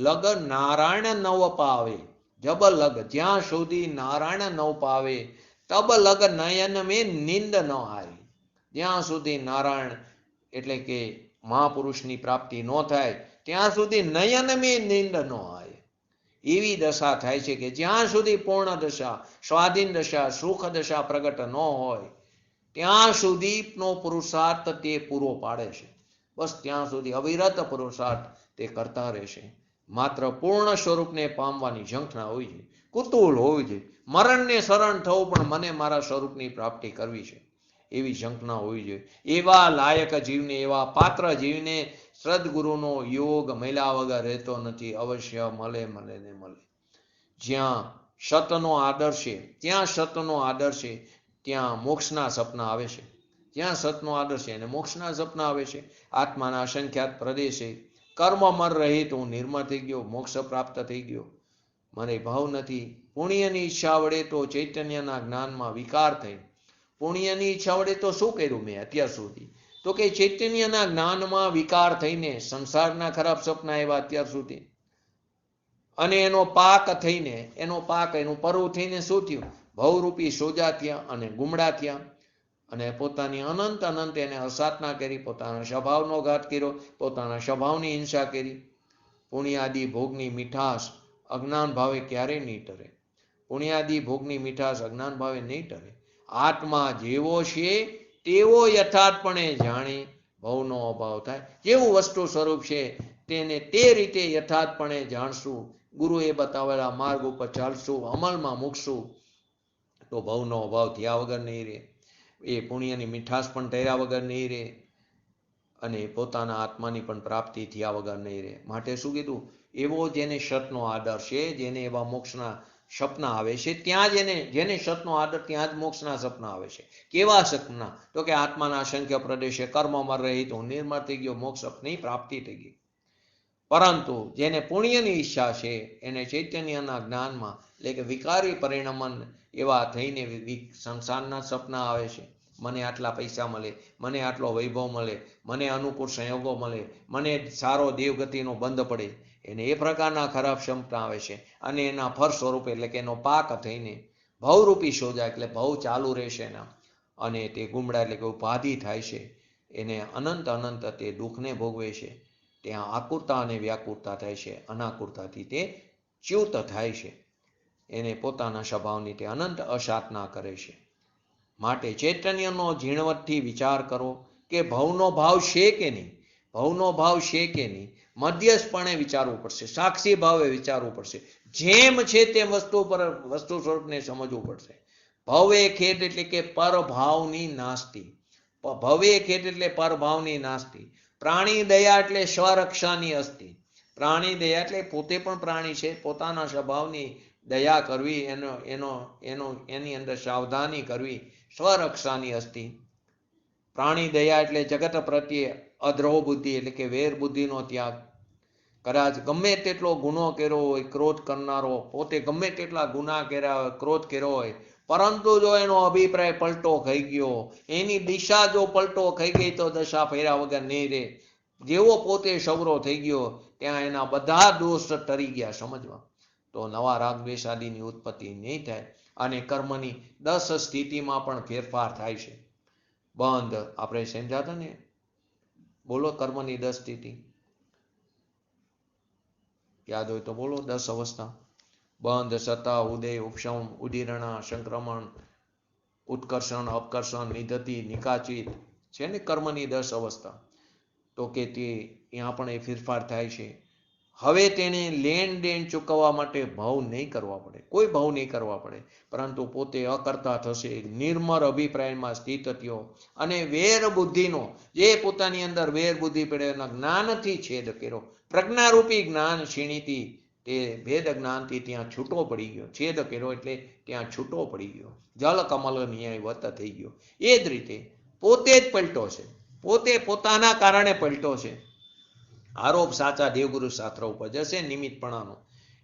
લગ નારાયણ નવ પાવે. જબ લગ જ્યાં સુધી નારાયણ નવ પાવે, તબ લગ નયન મેં નિંદ ન આય. જ્યાં સુધી નારાયણ એટલે કે મહાપુરુષની પ્રાપ્તિ ન થાય ત્યાં સુધી નયન મેં નિંદ ન આય. એવી દશા થાય છે કે જ્યાં સુધી પૂર્ણ દશા, સ્વાધીન દશા, સુખ દશા પ્રગટ ન હોય ત્યાં સુધીનો પુરુષાર્થ તે પૂરો પાડે છે. બસ ત્યાં સુધી અવિરત પુરુષાર્થ તે કરતા રહેશે. માત્ર પૂર્ણ સ્વરૂપને પામવાની ઝંખના હોવી જોઈએ, કુતૂહલ હોવી જોઈએ. મરણને શરણ થવું પણ મને મારા સ્વરૂપની પ્રાપ્તિ કરવી છે એવી ઝંખના હોવી જોઈએ. એવા લાયક જીવને, એવા પાત્ર જીવને સદગુરુનો યોગ મળ્યા વગર રહેતો નથી. અવશ્ય મળે ને મળે. જ્યાં સતનો આદર છે, ત્યાં સતનો આદર છે, ત્યાં મોક્ષના સપના આવે છે. જ્યાં સતનો આદર છે અને મોક્ષના સપના આવે છે. આત્માના અસંખ્યાત પ્રદેશે કર્મ મર રહિત હું નિર્મળ થઈ ગયો, મોક્ષ પ્રાપ્ત થઈ ગયો, મને ભાવ નથી. પુણ્યની ઈચ્છા વડે તો ચૈતન્યના જ્ઞાનમાં વિકાર થઈ. પુણ્યની ઈચ્છા વડે તો શું કર્યું મેં અત્યાર સુધી? તો કે ચૈતન્યના જ્ઞાનમાં વિકાર થઈને સંસારના ખરાબ સપના આવ્યા અત્યાર સુધી. અને એનો પાક થઈને, એનું પરવું થઈને શું થયું? ભવરૂપી સોજા થયા અને ગુમડા થયા અને પોતાની અનંત એને અસાધના કરી, પોતાના સ્વભાવનો ઘાત કર્યો, પોતાના સ્વભાવની હિંસા કરી. પુણ્યાદિ ભોગની મીઠાશ અજ્ઞાન ભાવે ક્યારેય નહીં ટરે. પુણ્યાદિ ભોગની મીઠાશ અજ્ઞાન ભાવે નહીં ટરે. આત્મા જેવો છે તેવો યથાર્થપણે જાણી ભવનો અભાવ થાય. જેવું વસ્તુ સ્વરૂપ છે તેને તે રીતે યથાર્થપણે જાણશું, ગુરુએ બતાવેલા માર્ગ ઉપર ચાલશું, અમલમાં મૂકશું તો ભવનો અભાવ થયા વગર નહીં રહે. એ પુણ્યની મીઠાશ પણ ટેર્યા વગર નહીં રહે અને પોતાના આત્માની પણ પ્રાપ્તિ થયા વગર નહીં રહે. માટે શું કીધું? એવો જેને સતનો આદર છે, જેને એવા મોક્ષના સપના આવે છે, ત્યાં જેને સતનો આદર ત્યાં જ મોક્ષના સપના આવે છે. કેવા સપના? તો કે આત્માના અસંખ્ય પ્રદેશે કર્મમાં રહિત હું નિર્મળ થઈ ગયો, મોક્ષ સપની પ્રાપ્તિ થઈ ગઈ. પરંતુ જેને પુણ્યની ઈચ્છા છે એને ચૈતન્યના જ્ઞાનમાં એટલે કે વિકારી પરિણમન એવા થઈને સંસારના સપના આવે છે. મને આટલા પૈસા મળે, મને આટલો વૈભવ મળે, મને અનુકૂળ સંયોગો મળે, મને સારો દેવગતિનો બંધ પડે, એને એ પ્રકારના ખરાબ સપના આવે છે. અને એના ફળ સ્વરૂપે એટલે કે એનો પાક થઈને ભવરૂપી સોજા એટલે ભવ ચાલુ રહેશે એના, અને તે ગુમડા એટલે કે ઉપાધિ થાય છે. એને અનંત તે દુઃખને ભોગવે છે. ત્યાં આકુરતા અને વ્યાકુરતા થાય છે. અનાકુરતાથી તે ચ્યુત થાય છે, એને પોતાના સ્વભાવની તે અનંત અસાધના કરે છે. માટે ચૈતન્યનો ઝીણવટથી વિચાર કરો કે ભવનો ભાવ છે કે નહીં, ભવનો ભાવ છે કે નહીં, મધ્યસ્થપણે વિચારવું પડશે, સાક્ષી ભાવે વિચારવું પડશે. જેમ છે તેમ વસ્તુ સ્વરૂપને સમજવું પડશે. ભવે ખેદ એટલે કે પરભાવની નાસ્તિ, ભવે ખેદ એટલે પરભાવની નાસ્તિ. પ્રાણી દયા એટલે સ્વરક્ષાની અસ્તિ. પ્રાણી દયા એટલે પોતે પણ પ્રાણી છે, પોતાના સ્વભાવની દયા કરવી, એની અંદર સાવધાની કરવી, સ્વરક્ષાની અસ્તિ. પ્રાણી દયા એટલે જગત પ્રત્યે અદ્રોહ બુદ્ધિ એટલે કે વેર બુદ્ધિનો ત્યાગ. કદાચ ગમે તેટલો ગુનો કર્યો હોય, ક્રોધ કરનારો પોતે ગમે તેટલા ગુના કર્યા હોય, ક્રોધ કર્યો હોય, પરંતુ જો એનો અભિપ્રાય પલટો ખાઈ ગયો, એની દિશા જો પલટો ખાઈ ગઈ તો દશા ફેર્યા વગર નહીં રહે. જેવો પોતે સવરો થઈ ગયો ત્યાં એના બધા દોષ ટરી ગયા સમજવા. તો નવા રાગ દ્વેષ આદિની ઉત્પત્તિ નહીં થાય અને કર્મની 10 સ્થિતિમાં પણ ફેરફાર થાય છે. બંધ આપણે સમજાતા ને, બોલો કર્મની 10 સ્થિતિ યાદ હોય તો બોલો. 10 અવસ્થા: બંધ, સતા, ઉદય, ઉપશમ, ઉદીરણા, સંક્રમણ, ઉત્કર્ષણ, અપકર્ષણ, નિધતિ, નિકાચિત છે ને કર્મની 10 અવસ્થા. તો કે તે ત્યાં પણ એ ફેરફાર થાય છે. હવે તેને લેણ દેણ ચૂકવવા માટે ભાવ નહીં કરવા પડે, કોઈ ભાવ નહીં કરવા પડે, પરંતુ પોતે અકર્તા થશે, નિર્મળ અભિપ્રાયમાં સ્થિત થયો અને વેર બુદ્ધિનો, જે પોતાની અંદર વેર બુદ્ધિ પડે એના જ્ઞાનથી છેદ કર્યો, પ્રજ્ઞારૂપી જ્ઞાન ક્ષીણીથી તે ભેદ જ્ઞાનથી ત્યાં છૂટો પડી ગયો. છેદ કર્યો એટલે ત્યાં છૂટો પડી ગયો, જલ કમલ ન્યાય વત થઈ ગયો. એ જ રીતે પોતે જ પલટો છે, પોતે પોતાના કારણે પલટો છે. આરોપ સાચા દેવગુરુ શાસ્ત્ર ઉપર જશે નિમિત્તપણાનો,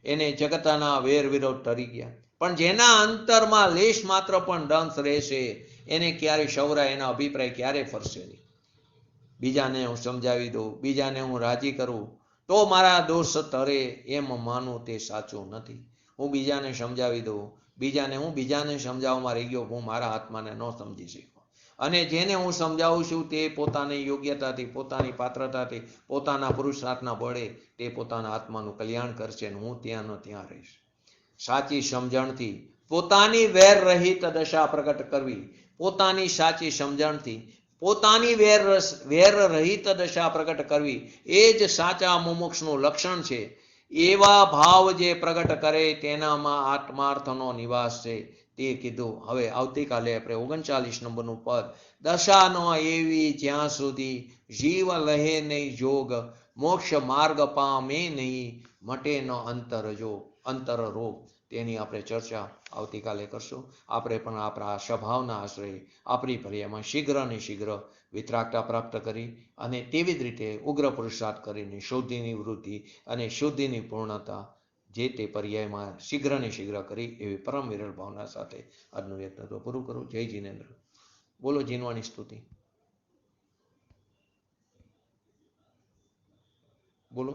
એને જગતના વેર વિરોધ ટરી ગયા. પણ જેના અંતરમાં લેશ માત્ર પણ દંશ રહેશે એને ક્યારે સવરાય, એના અભિપ્રાય ક્યારે ફરશે નહીં. બીજાને હું સમજાવી દઉં, બીજાને હું રાજી કરું તો મારા દોષ તરે એમ માનું તે સાચું નથી. હું બીજાને સમજાવી દઉં, બીજાને સમજાવવામાં રહી ગયો, હું મારા આત્માને ન સમજી શક્યો. અને જેને હું સમજાવું છું તે પોતાની યોગ્યતાથી, પોતાની પાત્રતાથી, પોતાના પુરુષાર્થના બળે તે પોતાના આત્માનું કલ્યાણ કરશે અને હું ત્યાંનો ત્યાં રહીશ. સાચી સમજણથી પોતાની વેર રહિત દશા પ્રગટ કરવી, પોતાની સાચી સમજણથી પોતાની વેર રહિત દશા પ્રગટ કરવી એ જ સાચા મુમુક્ષનું લક્ષણ છે. એવા ભાવ જે પ્રગટ કરે તેનામાં આત્માર્થનો નિવાસ છે. તે કીધું. હવે આવતીકાલે આપણે 39 નંબરનું પદ: દશા ન એવી જ્યાં સુધી જીવ લહે નહીં જોગ, મોક્ષ માર્ગ પામે નહીં, મટે ન અંતર રોગ. તેની આપણે ચર્ચા આવતીકાલે કરશું. આપણે પણ આપણા સ્વભાવના આશ્રય આપણી પર્યાયમાં શીઘ્ર ને શીઘ્ર વિતરાગતા પ્રાપ્ત કરી અને તેવી જ રીતે ઉગ્ર પુરુષાર્થ કરીને શુદ્ધિની વૃદ્ધિ અને શુદ્ધિની પૂર્ણતા જે તે પર્યાયમાં શીઘ્ર ને શીઘ્ર કરી એવી પરમ વિરલ ભાવના સાથે આજનું વ્યક્તિત્વ પૂરું કરું. જય જીનેન્દ્ર. બોલો જીનવાણી સ્તુતિ. બોલો.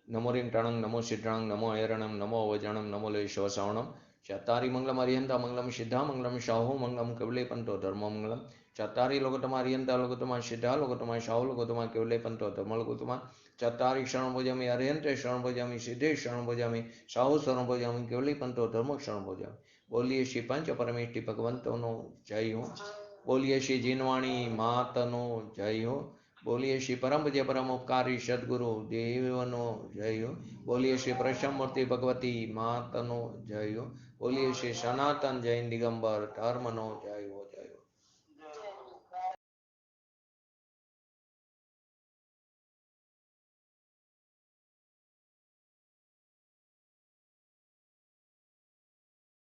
નમો રિંગટાણંગ, નમો સિદ્ધાંગ, નમો હૈરણમ, નમો અવજણમ, નમો લેશ્વ શ્રવણમ. ચત્તારી મંગલમ અરિહંતા મંગલમ સિદ્ધા મંગલમ શાહુ મંગલમ કેવલે પંતો ધર્મ મંગલમ. ચત્તારી લોકોતમા અરિહંતા લોકોતમા સિદ્ધા લોકોતમા શાહુ લોકોતમા કેવલે પંતો ધર્મ લોકોતમા. ચત્તારી શરણ ભોજામી અરિહંતે શરણ ભોજામી સિદ્ધે શરણ ભોજામી શાહુ શરણ ભોજામી કેવલે પંતો ધર્મ શરણ ભોજામી. બોલીએ શ્રી પંચ પરમેષ્ઠી ભગવંતોનો જય હો. બોલીએ શ્રી જીનવાણી માતનો જય હો. बोलिए श्री परम पूज्य परम उपकारी सदगुरु देवनो जय हो। बोलिए श्री प्रसन्नमूर्ति भगवती मातनो जय हो। बोलिए श्री सनातन जैन दिगंबर धर्मनो जय हो।